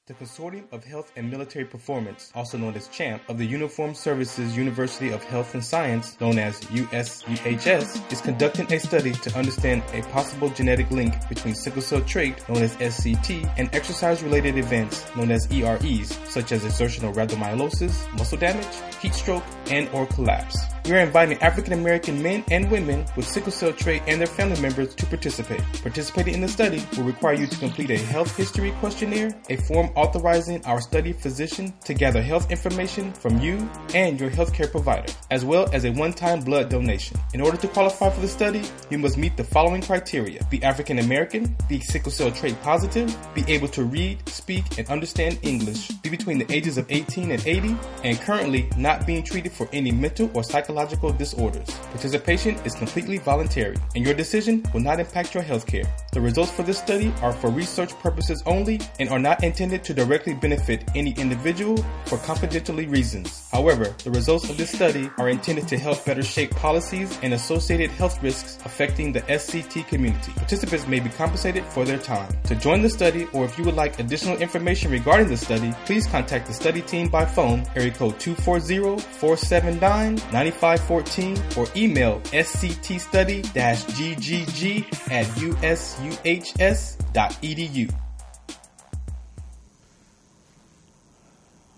The Consortium of Health and Military Performance, also known as CHAMP, of the Uniformed Services University of Health and Science, known as USUHS, is conducting a study to understand a possible genetic link between sickle cell trait, known as SCT, and exercise-related events, known as EREs, such as exertional rhabdomyolysis, muscle damage, heat stroke, and or collapse. We are inviting African American men and women with sickle cell trait and their family members to participate. Participating in the study will require you to complete a health history questionnaire, a form authorizing our study physician to gather health information from you and your healthcare provider, as well as a one-time blood donation. In order to qualify for the study, you must meet the following criteria: be African American, be sickle cell trait positive, be able to read, speak, and understand English, be between the ages of 18 and 80, and currently not being treated for any mental or psychological disorders. Participation is completely voluntary, and your decision will not impact your healthcare. The results for this study are for research purposes only and are not intended to directly benefit any individual for confidentiality reasons. However, the results of this study are intended to help better shape policies and associated health risks affecting the SCT community. Participants may be compensated for their time. To join the study, or if you would like additional information regarding the study, please contact the study team by phone, area code 240-479-95 7514 or email sctstudy-ggg@usuhs.edu.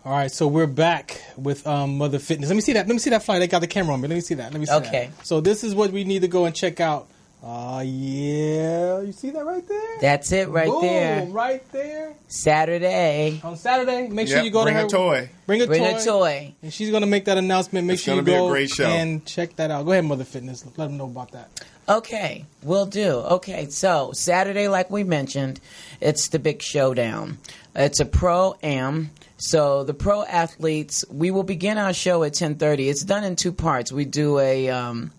All right, so we're back with Mother Fitness. Let me see that flyer. They got the camera on me. Let me see that. Okay. That. So this is what we need to go and check out. Yeah. You see that right there? That's it right there. Boom, right there. Saturday. On Saturday, make sure you go to her. Bring a toy. And she's going to make that announcement. Make sure you go and check that out. Go ahead, Mother Fitness. Let them know about that. Okay, will do. Okay, so Saturday, like we mentioned, it's the big showdown. It's a pro-am. So the pro athletes, we will begin our show at 10:30. It's done in two parts. We do a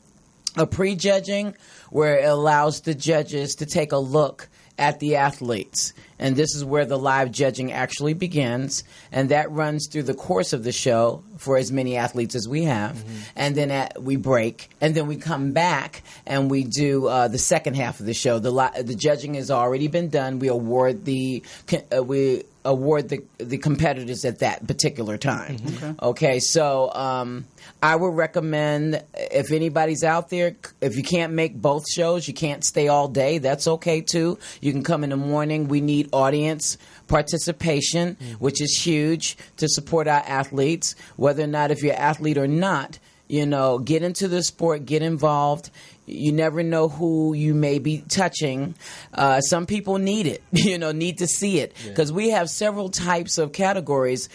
pre-judging where it allows the judges to take a look at the athletes. And this is where the live judging actually begins. And that runs through the course of the show for as many athletes as we have. Mm-hmm. And then we break. And then we come back and we do the second half of the show. The judging has already been done. We award the competitors at that particular time. Mm-hmm. Okay, so I would recommend, if anybody's out there, if you can't make both shows, you can't stay all day, that's okay too. You can come in the morning. We need audience participation, which is huge to support our athletes, whether or not if you're an athlete or not. You know, get into the sport, get involved. You never know who you may be touching. Some people need it, need to see it. Because we have several types of categories.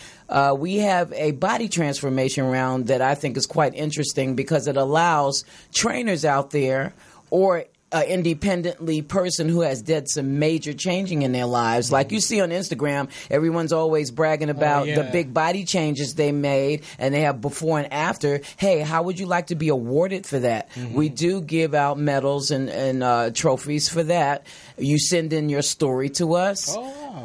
We have a body transformation round that I think is quite interesting because it allows trainers out there or independently person who has did some major changing in their lives. Like you see on Instagram, everyone's always bragging about the big body changes they made, and they have before and after. Hey, how would you like to be awarded for that? Mm-hmm. We do give out medals and trophies for that. You send in your story to us,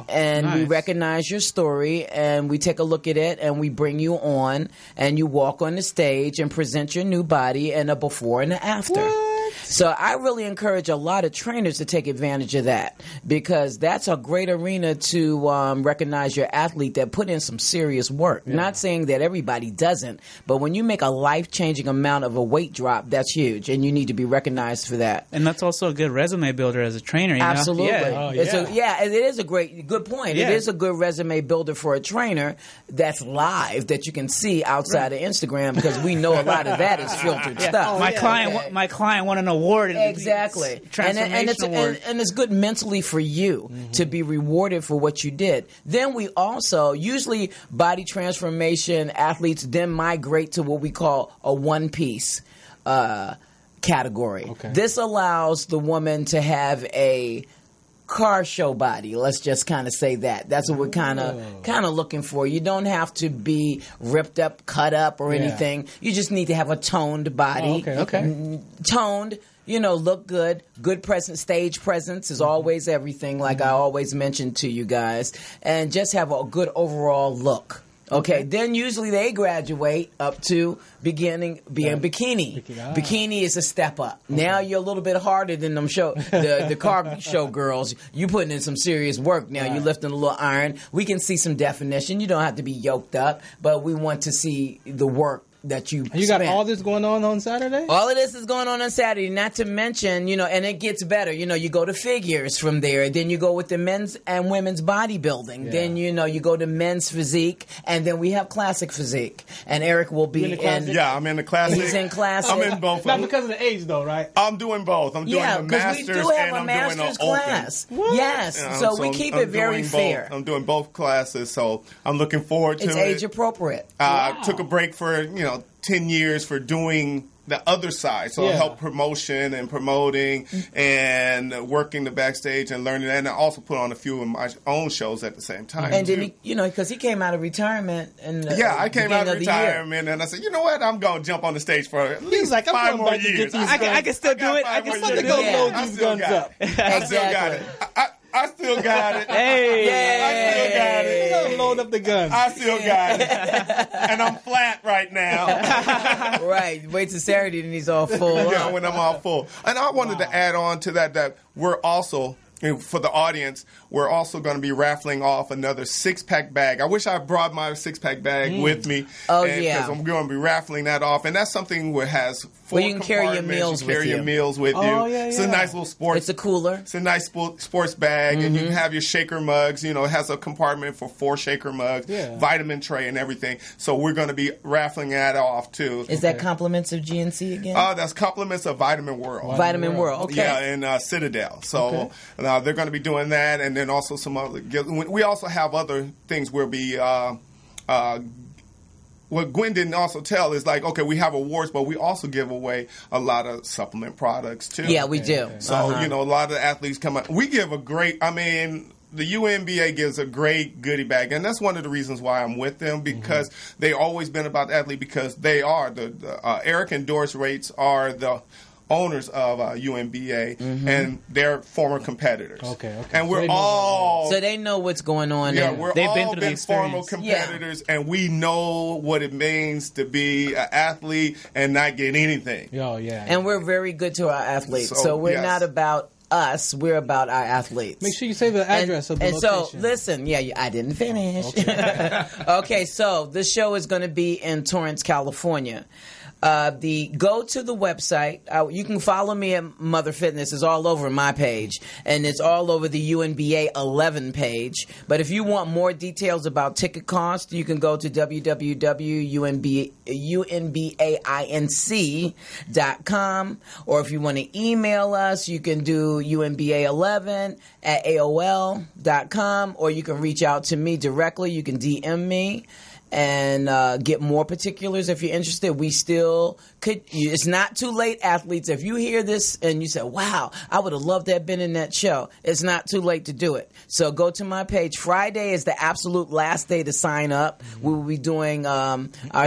and we recognize your story, and we take a look at it, and we bring you on, and you walk on the stage and present your new body and a before and an after. What? So I really encourage a lot of trainers to take advantage of that because that's a great arena to recognize your athlete that put in some serious work. Yeah. Not saying that everybody doesn't, but when you make a life-changing amount of a weight drop, that's huge, and you need to be recognized for that. And that's also a good resume builder as a trainer. You Absolutely. know? It is a good point. Yeah. It is a good resume builder for a trainer that's live that you can see outside of Instagram because we know a lot of that is filtered stuff. My client won an award. Exactly. And it's good mentally for you to be rewarded for what you did. Then we also, usually body transformation athletes then migrate to what we call a one-piece category. Okay. This allows the woman to have a car show body. Let's just kind of say that. That's what we're kind of looking for. You don't have to be ripped up, cut up, or anything. You just need to have a toned body. Toned. Look good. Good stage presence is always everything, like I always mention to you guys. And just have a good overall look. Okay, then usually they graduate up to being bikini. Bikini is a step up. Okay. Now you're a little bit harder than them the car show girls. You putting in some serious work now. Right. You're lifting a little iron. We can see some definition. You don't have to be yoked up, but we want to see the work that you got all this going on Saturday? All of this is going on Saturday, not to mention, and it gets better. You go to figures from there. Then you go with the men's and women's bodybuilding. Yeah. Then, you go to men's physique. And then we have classic physique. And Eric will be in. Yeah, I'm in the classic. He's in classic. I'm in both. Not because of the age, though, right? I'm doing both. I'm doing the masters we do have a master's class. Open. Yes. So we keep it very fair. I'm doing both classes, so I'm looking forward to it. It's age appropriate. I took a break for, 10 years for doing the other side. So I help promotion and promoting and working the backstage and learning that. And I also put on a few of my own shows at the same time. And then, because he came out of retirement. I came out of retirement and I said, you know what? I'm going to jump on the stage for at least 5 more years. I can still do it. I can still load these guns up. I still got it. I still got it. Hey. I still got it. You gotta load up the guns. I still got it. And I'm flat right now. Right. Wait till Saturday and he's all full. Yeah, when I'm all full. And I wanted to add on to that we're also for the audience, we're also going to be raffling off another 6-pack bag. I wish I brought my 6-pack bag with me. Oh, yeah. Because I'm going to be raffling that off. And that's something where it has 4 you can carry your meals with you. Oh, yeah, It's a nice little sports. It's a cooler. It's a nice sports bag. And you can have your shaker mugs. You know, it has a compartment for 4 shaker mugs, vitamin tray and everything. So we're going to be raffling that off, too. Is that compliments of GNC again? That's compliments of Vitamin World. Vitamin World, okay. Yeah, and Citadel. So they're going to be doing that, and then also some other. We also have other things we'll be. What Gwen didn't also tell is like, okay, we have awards, but we also give away a lot of supplement products too. Yeah, we do. So you know, a lot of the athletes come up. We give a great. I mean, the UNBA gives a great goodie bag, and that's one of the reasons why I'm with them, because they've always been about the athlete, because they are the Eric and Doris Rates are the owners of UNBA, and they're former competitors. Okay. And we're all... So they know what's going on. Yeah, they've all been former competitors, and we know what it means to be an athlete and not get anything. And we're very good to our athletes. So we're not about us, we're about our athletes. Make sure you say the address of the location. So, listen, I didn't finish. Okay, so this show is going to be in Torrance, California. Go to the website. You can follow me at Mother Fitness. It's all over my page, and it's all over the UNBA 11 page. But if you want more details about ticket cost, you can go to www.unbainc.com, or if you want to email us, you can do unba11@aol.com, or you can reach out to me directly. You can DM me and get more particulars if you're interested. We still could. It's not too late, athletes. If you hear this and you say, wow, I would have loved to have been in that show, it's not too late to do it. So go to my page. Friday is the absolute last day to sign up. We will be doing our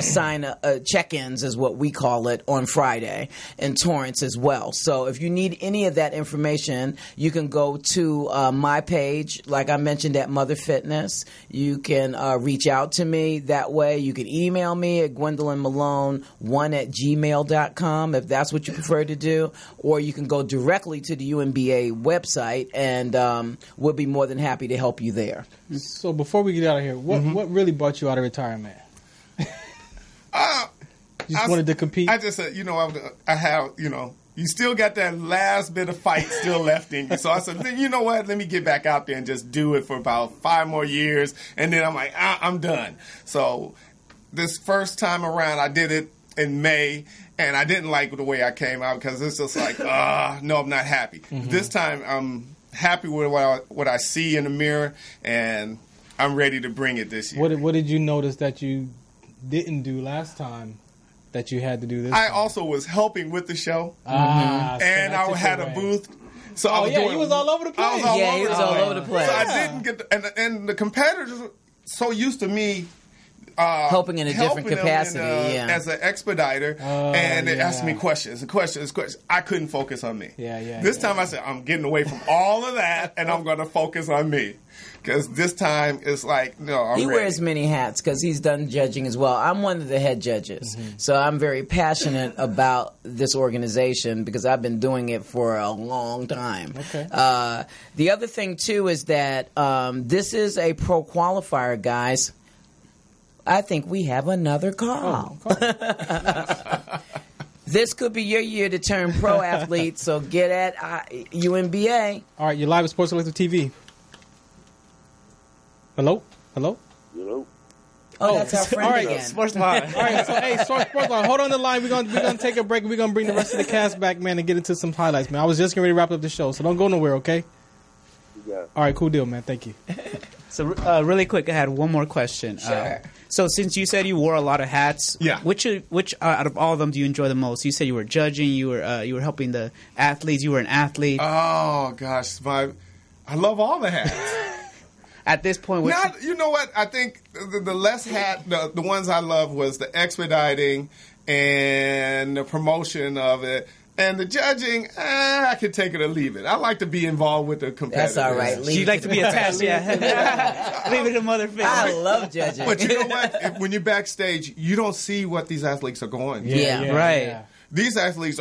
check-ins is what we call it on Friday in Torrance as well. So if you need any of that information, you can go to my page, like I mentioned, at Mother Fitness. You can reach out to me that way. You can email me at GwendolynMalone1@gmail.com if that's what you prefer to do, or you can go directly to the UNBA website, and we'll be more than happy to help you there. So before we get out of here, what really brought you out of retirement? You just wanted to compete? I just said, I have, you still got that last bit of fight still left in you. So I said, you know what? Let me get back out there and just do it for about 5 more years. And then I'm like, I'm done. So this first time around, I did it in May, and I didn't like the way I came out because it's just like, no, I'm not happy. This time, I'm happy with what I see in the mirror, and I'm ready to bring it this year. What did you notice that you didn't do last time that you had to do this? I also was helping with the show, and I had a booth. So I was you was all over the place. He was all over the place. So I didn't get, and the competitors were so used to me helping in a different capacity, as an expediter, and they asked me questions. I couldn't focus on me. This time I said, I'm getting away from all of that, and I'm going to focus on me. Because this time it's like, no, I'm ready. He wears many hats because he's done judging as well. I'm one of the head judges. So I'm very passionate about this organization because I've been doing it for a long time. The other thing, too, is that this is a pro qualifier, guys. I think we have another call. This could be your year to turn pro athlete, so get at UNBA. All right, you're live at Sports Collective TV. Hello? Hello? Oh, that's our friend again. Sports Line. All right, so Sports Line, hold on the line. We're gonna take a break. We're gonna bring the rest of the cast back, man, and get into some highlights, man. I was just getting ready to wrap up the show, so don't go nowhere, okay? All right, cool deal, man. Thank you. So really quick, I had one more question. Sure. So since you said you wore a lot of hats, which out of all of them do you enjoy the most? You said you were judging, you were helping the athletes, you were an athlete. Oh gosh, I love all the hats. At this point, you know what? I think the less hat, the ones I love was the expediting and the promotion of it. And the judging, I can take it or leave it. I like to be involved with the competitors. That's all right. You'd like to be attached, Leave it to Mother Fitness. I love judging. But you know what? When you're backstage, you don't see what these athletes are going through. Right. These athletes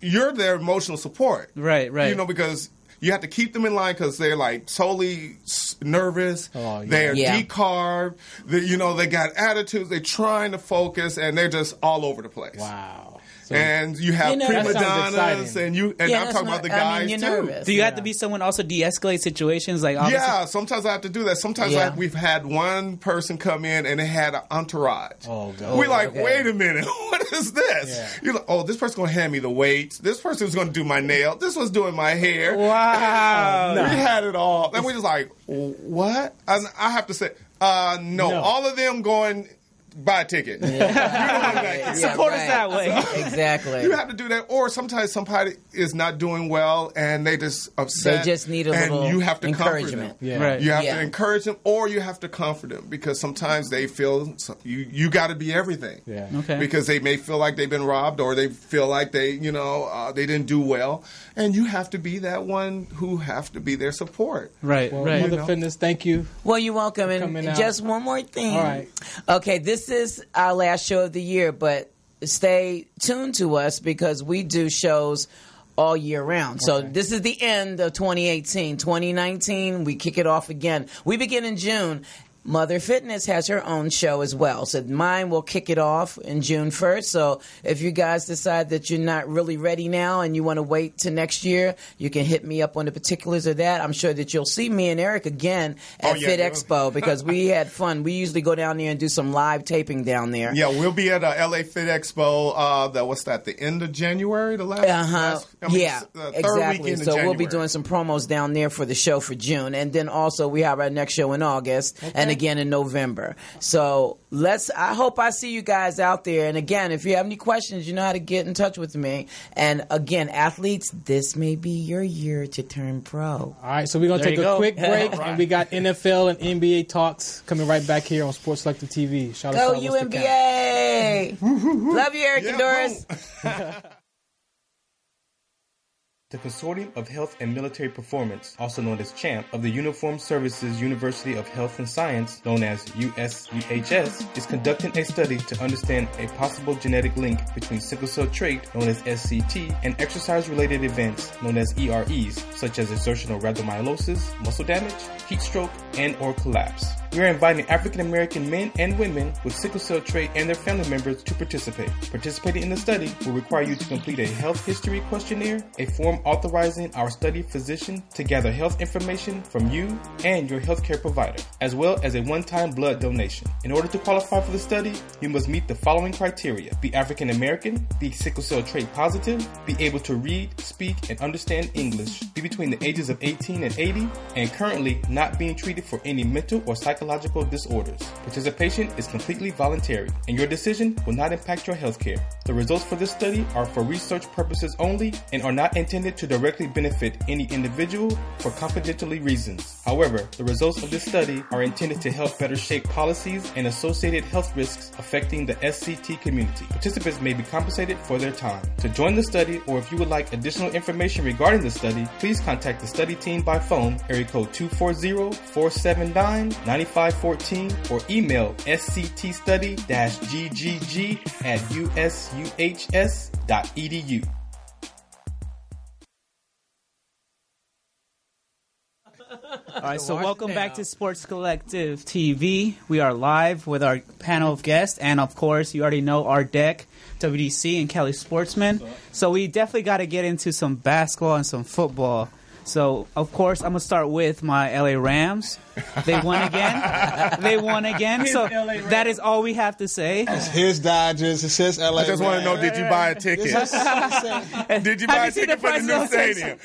you're their emotional support. Right. Because you have to keep them in line because they're like totally nervous. Oh, yeah. They're decarbed. They got attitudes. They're trying to focus, and they're just all over the place. Wow. So, and you have prima donnas, and I'm talking about the guys too. Nervous. Do you have to be someone also de-escalate situations? Like, yeah, sometimes I have to do that. Sometimes we've had one person come in and they had an entourage. Oh, God. We're like, wait a minute, what is this? Yeah. You're like, oh, this person's going to hand me the weights. This person's going to do my nail. This one's doing my hair. Wow. We had it all. And we're just like, what? And I have to say, no. All of them going... buy a ticket. Support us that way. Exactly. You have to do that. Or sometimes somebody is not doing well and they just upset. They just need a little you have to encouragement. Yeah. Right. You have to encourage them, or you have to comfort them, because sometimes they feel you got to be everything. Yeah. Okay. Because they may feel like they've been robbed, or they feel like they didn't do well, and you have to be that one who have to be their support. Right. Well, right. Mother Fitness, thank you. Well, you're welcome. And just one more thing. All right. Okay, this is our last show of the year, but stay tuned to us because we do shows all year round. So this is the end of 2018. 2019, we kick it off again. We begin in June. Mother Fitness has her own show as well. So mine will kick it off in June 1st. So if you guys decide that you're not really ready now and you want to wait till next year, you can hit me up on the particulars of that. I'm sure that you'll see me and Eric again at Fit Expo because we had fun. We usually go down there and do some live taping down there. Yeah, we'll be at LA Fit Expo. The end of January? The third weekend So of we'll be doing some promos down there for the show for June. And then also we have our next show in August. And again in November. So I hope I see you guys out there. And again, if you have any questions, you know how to get in touch with me. And again, athletes, this may be your year to turn pro. All right, so we're going to take a quick break, and we got NFL and NBA talks coming right back here on Sports Selective TV. Shout Go UNBA! Love you, Eric and Doris. The Consortium of Health and Military Performance, also known as CHAMP, of the Uniformed Services University of Health and Science, known as USUHS, is conducting a study to understand a possible genetic link between sickle cell trait, known as SCT, and exercise-related events, known as EREs, such as exertional rhabdomyolysis, muscle damage, heat stroke, and or collapse. We are inviting African American men and women with sickle cell trait and their family members to participate. Participating in the study will require you to complete a health history questionnaire, a form authorizing our study physician to gather health information from you and your healthcare provider, as well as a one-time blood donation. In order to qualify for the study, you must meet the following criteria: be African American, be sickle cell trait positive, be able to read, speak, and understand English, be between the ages of 18 and 80, and currently not being treated for any mental or psychological disorders. Participation is completely voluntary, and your decision will not impact your healthcare. The results for this study are for research purposes only and are not intended to directly benefit any individual for confidentiality reasons. However, the results of this study are intended to help better shape policies and associated health risks affecting the SCT community. Participants may be compensated for their time. To join the study, or if you would like additional information regarding the study, please contact the study team by phone, area code 240-479-9514, or email sctstudy-ggg@usuhs.edu. All right, so welcome back to Sports Collective TV. We are live with our panel of guests, and of course, you already know our deck, WDC and Kelly Sportsman. So we definitely got to get into some basketball and some football. So, of course, I'm going to start with my LA Rams. They won again. So that is all we have to say. It's his Dodgers. It's his LA I just want to know, did you buy a ticket? Did you buy a ticket for the new stadium?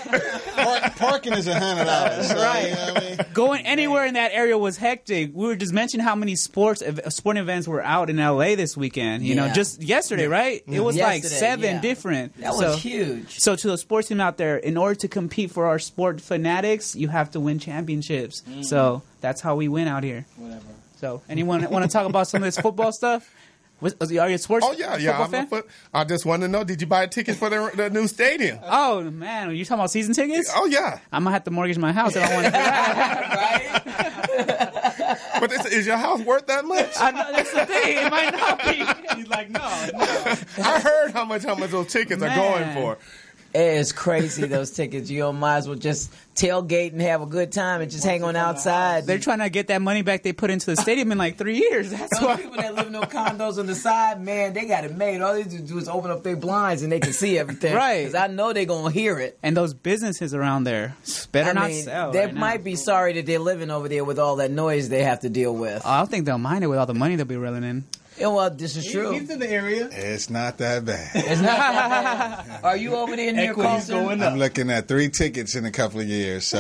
Parking is $100. So, right. You know what I mean? Going anywhere in that area was hectic. We were just mentioning how many sporting events were out in LA this weekend. You know, just yesterday, right? It was like 7 different. That was huge. So to the sports team out there, in order to compete for our sport fanatics, you have to win championships. So that's how we win out here. Whatever. So anyone want to talk about some of this football stuff? Are you a sports? Oh yeah. I just want to know: did you buy a ticket for the new stadium? Oh man, are you talking about season tickets? Oh yeah. I'm gonna have to mortgage my house if I want to do that. Right? But is your house worth that much? I know, that's the thing. It might not be. He's like, no. I heard how much those tickets are going for. It's crazy, those tickets. You might as well just tailgate and have a good time and just hang on outside. They're trying to get that money back they put into the stadium in like 3 years. That's Those why. people that live in those condos on the side, man, they got it made. All they do is open up their blinds and they can see everything. Right. Because I know they're going to hear it. And those businesses around there better not sell. They right might now. be sorry that they're living over there with all that noise they have to deal with. I don't think they'll mind it with all the money they'll be rolling in. Yeah, well, this is true. He's in the area. It's not that bad. It's not. Are you over there near Colson? I'm looking at 3 tickets in a couple of years. So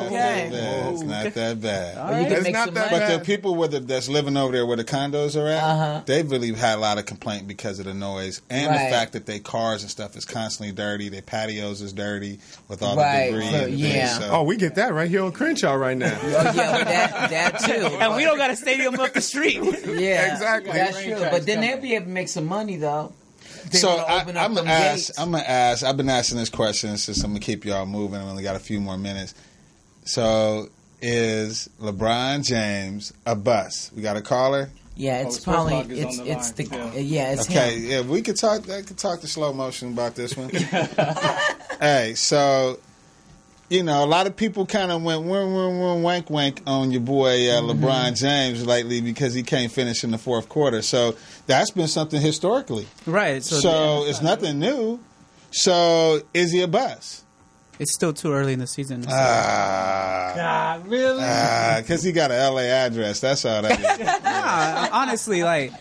okay. It's not that bad. Well, you can It's make not some that money. But the people that's living over there where the condos are at, they really had a lot of complaint because of the noise and Right. the fact that their cars and stuff is constantly dirty. Their patios is dirty with all Right. the debris. So, and everything. yeah. So, Oh, we get that right here on Crenshaw right now. Oh, yeah, but that too. And we don't got a stadium up the street. Yeah, Exactly. That's true. But then they'll be able to make some money though. They So wanna open up I'm them gonna ask. gates. I'm gonna ask. I've been asking this question since I'm gonna keep y'all moving. I only got a few more minutes. So, is LeBron James a bust? We got a caller. Yeah, it's Sports probably Log is it's on the it's the line, it's Okay, him. yeah, we could talk. I could talk to slow motion about this one. Hey, so a lot of people kind of went wank wank on your boy LeBron James lately because he can't finish in the fourth quarter. So that's been something historically. Right. So it's nothing new. So is he a bust? It's still too early in the season. God, really? Because he got an LA address. That's all that is. Nah, honestly, like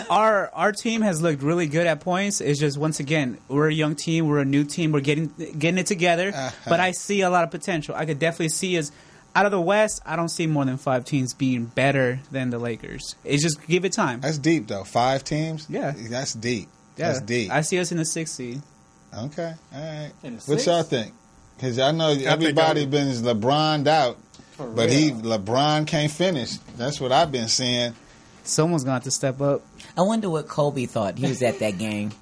our team has looked really good at points. It's just once again we're a young team, we're a new team, we're getting it together. But I see a lot of potential. I could definitely see us out of the West. I don't see more than 5 teams being better than the Lakers. It's just give it time. That's deep though. 5 teams. Yeah. That's deep. Yeah. That's deep. I see us in the 6th seed. Okay. All right. In the What sixth? y'all think? Because I know everybody been LeBron'd out, but LeBron can't finish. That's what I've been seeing. Someone's going to have to step up. I wonder what Kobe thought. He was at that game.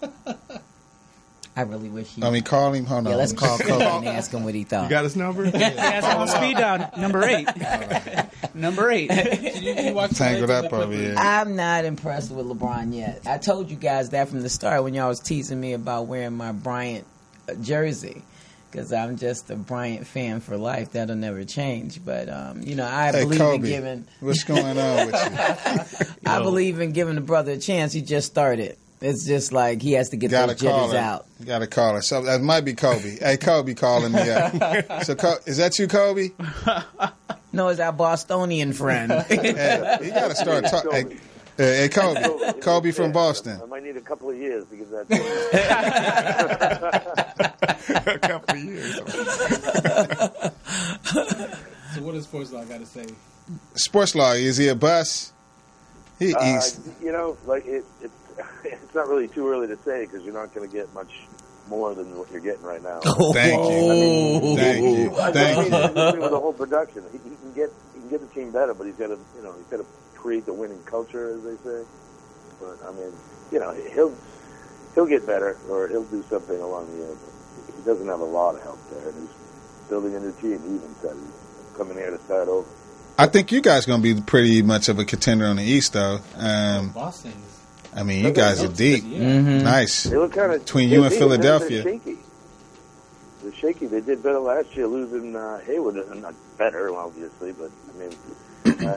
I really wish he. Let me call him. Hold on. Yeah, let's call Kobe and ask him what he thought. You got his number? Yeah, it's on speed down. Number 8. Number 8. You watch the Tangled Lakers up and the over here. I'm not impressed with LeBron yet. I told you guys that from the start when y'all was teasing me about wearing my Bryant jersey. Because I'm just a Bryant fan for life. That'll never change. But, I believe Kobe, in giving... what's going on with you? I believe in giving the brother a chance. He just started. It's just like he has to get those jitters out. You got to call her. So that might be Kobe. Hey, Kobe calling me up. So is that you, Kobe? No, it's our Bostonian friend. Hey, you got to start talking. Hey, Kobe. Kobe from Boston. I might need a couple of years to get that. A couple of years. So what does Sports Law got to say? Sports Law, is he a bust? He's It's not really too early to say because you're not going to get much more than what you're getting right now. Thank you. Thank you. Thank you. With the whole production, he can get the team better, but he's got to create the winning culture, as they say. But I mean, he'll get better or he'll do something along the end. He doesn't have a lot of help there. He's building a new team. He even said he's coming here to start over. I think you guys going to be pretty much of a contender on the East, though. Boston. I mean, you guys are deep. Mm-hmm. Nice. They look kind of between you and Philadelphia. They're shaky. They did better last year, losing Hayward. Not better, obviously, but I mean,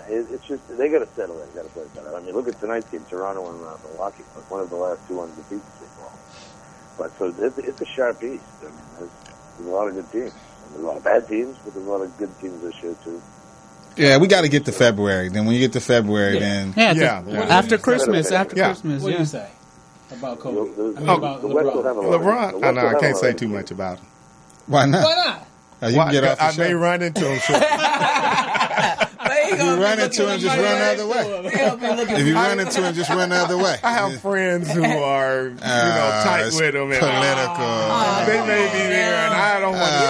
it's just they got to settle in. Got to play better. I mean, look at tonight's game, Toronto and Milwaukee. One of the last 2 undefeated so far. But so it's a sharp East. I mean, there's a lot of good teams. There's a lot of bad teams, but there's a lot of good teams this year too. Yeah, we got to get to February. Then when you get to February, then after Christmas. After Christmas, What do you say about Kobe? About LeBron. I can't say too much about him. Why not? Why not? You can get off the I show. may run into him shortly. If you run into him, just run the other way. If you run into him, just run the other way. I have friends who are, tight with him. And political. they may be there, and I don't want to.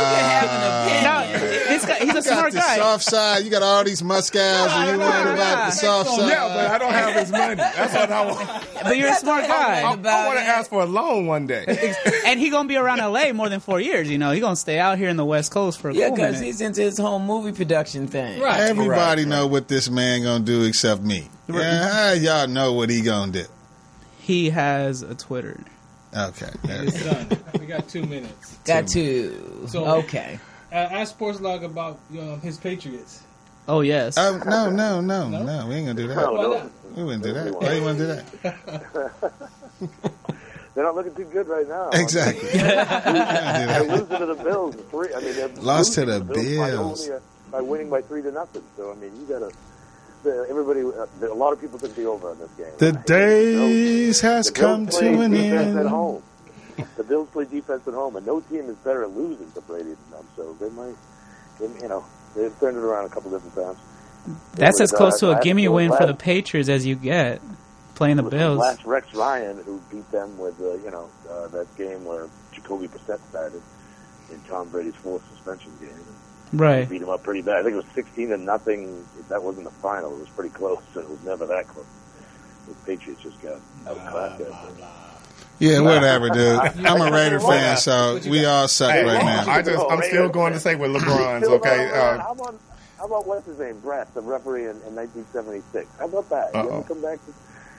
This guy, he's a smart the guy. soft side. You got all these muscals, and you worried about the soft side. Yeah, but I don't have his money. That's what I want. But you're a smart guy. I want to ask for a loan one day. And he going to be around LA more than 4 years, He going to stay out here in the West Coast for a Yeah, cool because minute. he's into his whole movie production thing. Right. Everybody know what this man gonna do except me. Yeah, how y'all know what he gonna do? He has a Twitter. Okay. It's done. We got 2 minutes. Got 2. So, okay. Ask Sports Log about his Patriots. Oh, yes. No. We ain't going to do that. No. We wouldn't do that. Why you want to do that? They're not looking too good right now. Exactly. They're losing to the Bills. They're lost to the Bills. By winning by 3-0. So, I mean, you got to... Everybody, a lot of people took the over on this game. The days has come to an end. At home. The Bills play defense at home, and no team is better at losing to Brady than them. So they might, they've turned it around a couple different times. That's as close to a gimme win for the Patriots as you get playing the Bills. Last Rex Ryan, who beat them with that game where Jacoby Brissett started in Tom Brady's 4th suspension game. Right. Beat him up pretty bad. I think it was 16-0. That wasn't the final. It was pretty close, and it was never that close. The Patriots just got outclassed. Yeah, whatever, dude. I'm a Raider fan, so we all suck right now. I'm still going to say with LeBron's, okay? How about what's his name, Brass, the referee in 1976? How about that? You ever come back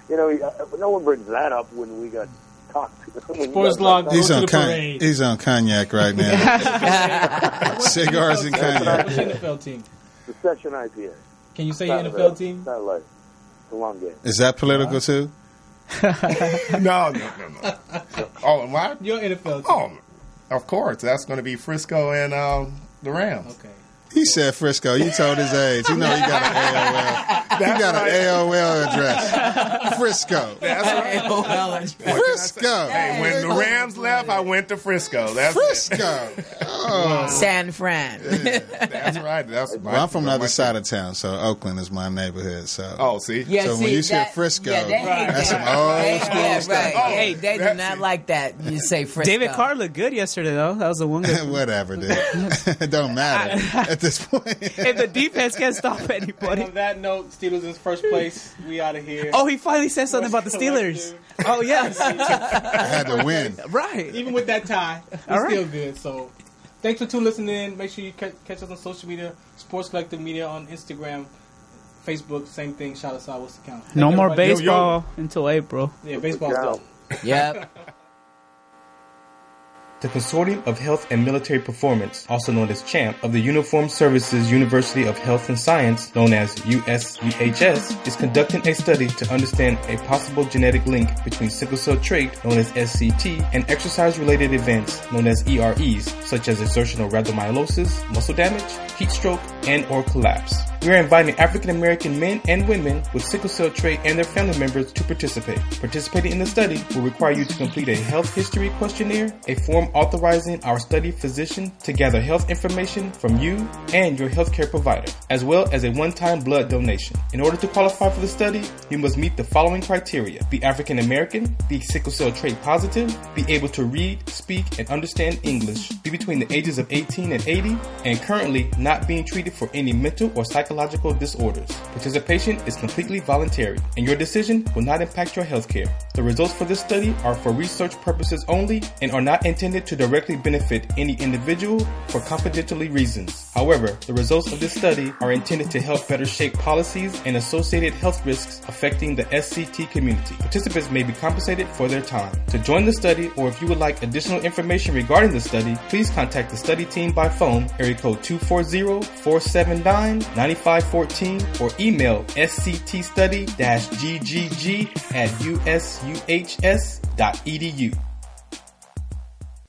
to, no one brings that up when we got talked. Sports Log, he's on cognac right now. Cigars and cognac. What's your NFL team? The Session IPA. Can you say your NFL team? Not like it's a long game. Is that political too? No. Oh, why? Your NFL team. Oh, of course. That's going to be Frisco and the Rams. Okay. He said Frisco. You told his age. You know he got an AOL. He got an AOL address. Frisco. That's right. AOL address. Frisco. Hey, when the Rams left, I went to Frisco. That's Frisco. Oh. San Fran. That's right. I'm from the other side of town, so Oakland is my neighborhood. So. See? Yeah, so when you say Frisco, that's some old school stuff. Hey, they do not like that. You say Frisco. David Carr looked good yesterday, though. That was the one good. Whatever, dude. It don't matter at this point. If the defense can't stop anybody. On that note, Steelers in first place. We out of here. Oh, he finally said something about the Steelers. Oh, yes. I had to win. Right. Even with that tie, we're All right. still good. So, thanks for listening in. Make sure you catch us on social media. Sports Collective Media on Instagram, Facebook, same thing. Shout us out. What's the count? No more baseball until April. Yeah, baseball's done. Yep. The Consortium of Health and Military Performance, also known as CHAMP, of the Uniformed Services University of Health and Science, known as USUHS, is conducting a study to understand a possible genetic link between sickle cell trait, known as SCT, and exercise-related events, known as EREs, such as exertional rhabdomyolysis, muscle damage, heat stroke, and or collapse. We are inviting African American men and women with sickle cell trait and their family members to participate. Participating in the study will require you to complete a health history questionnaire, a form authorizing our study physician to gather health information from you and your healthcare provider, as well as a one-time blood donation. In order to qualify for the study, you must meet the following criteria: be African American, be sickle cell trait positive, be able to read, speak, and understand English, be between the ages of 18 and 80, and currently not being treated for any mental or psychological disorders. Participation is completely voluntary, and your decision will not impact your healthcare. The results for this study are for research purposes only and are not intended to directly benefit any individual for confidentiality reasons. However, the results of this study are intended to help better shape policies and associated health risks affecting the SCT community. Participants may be compensated for their time. To join the study, or if you would like additional information regarding the study, please contact the study team by phone, area code 240-479-9514, or email sctstudy-ggg@usuhs.edu.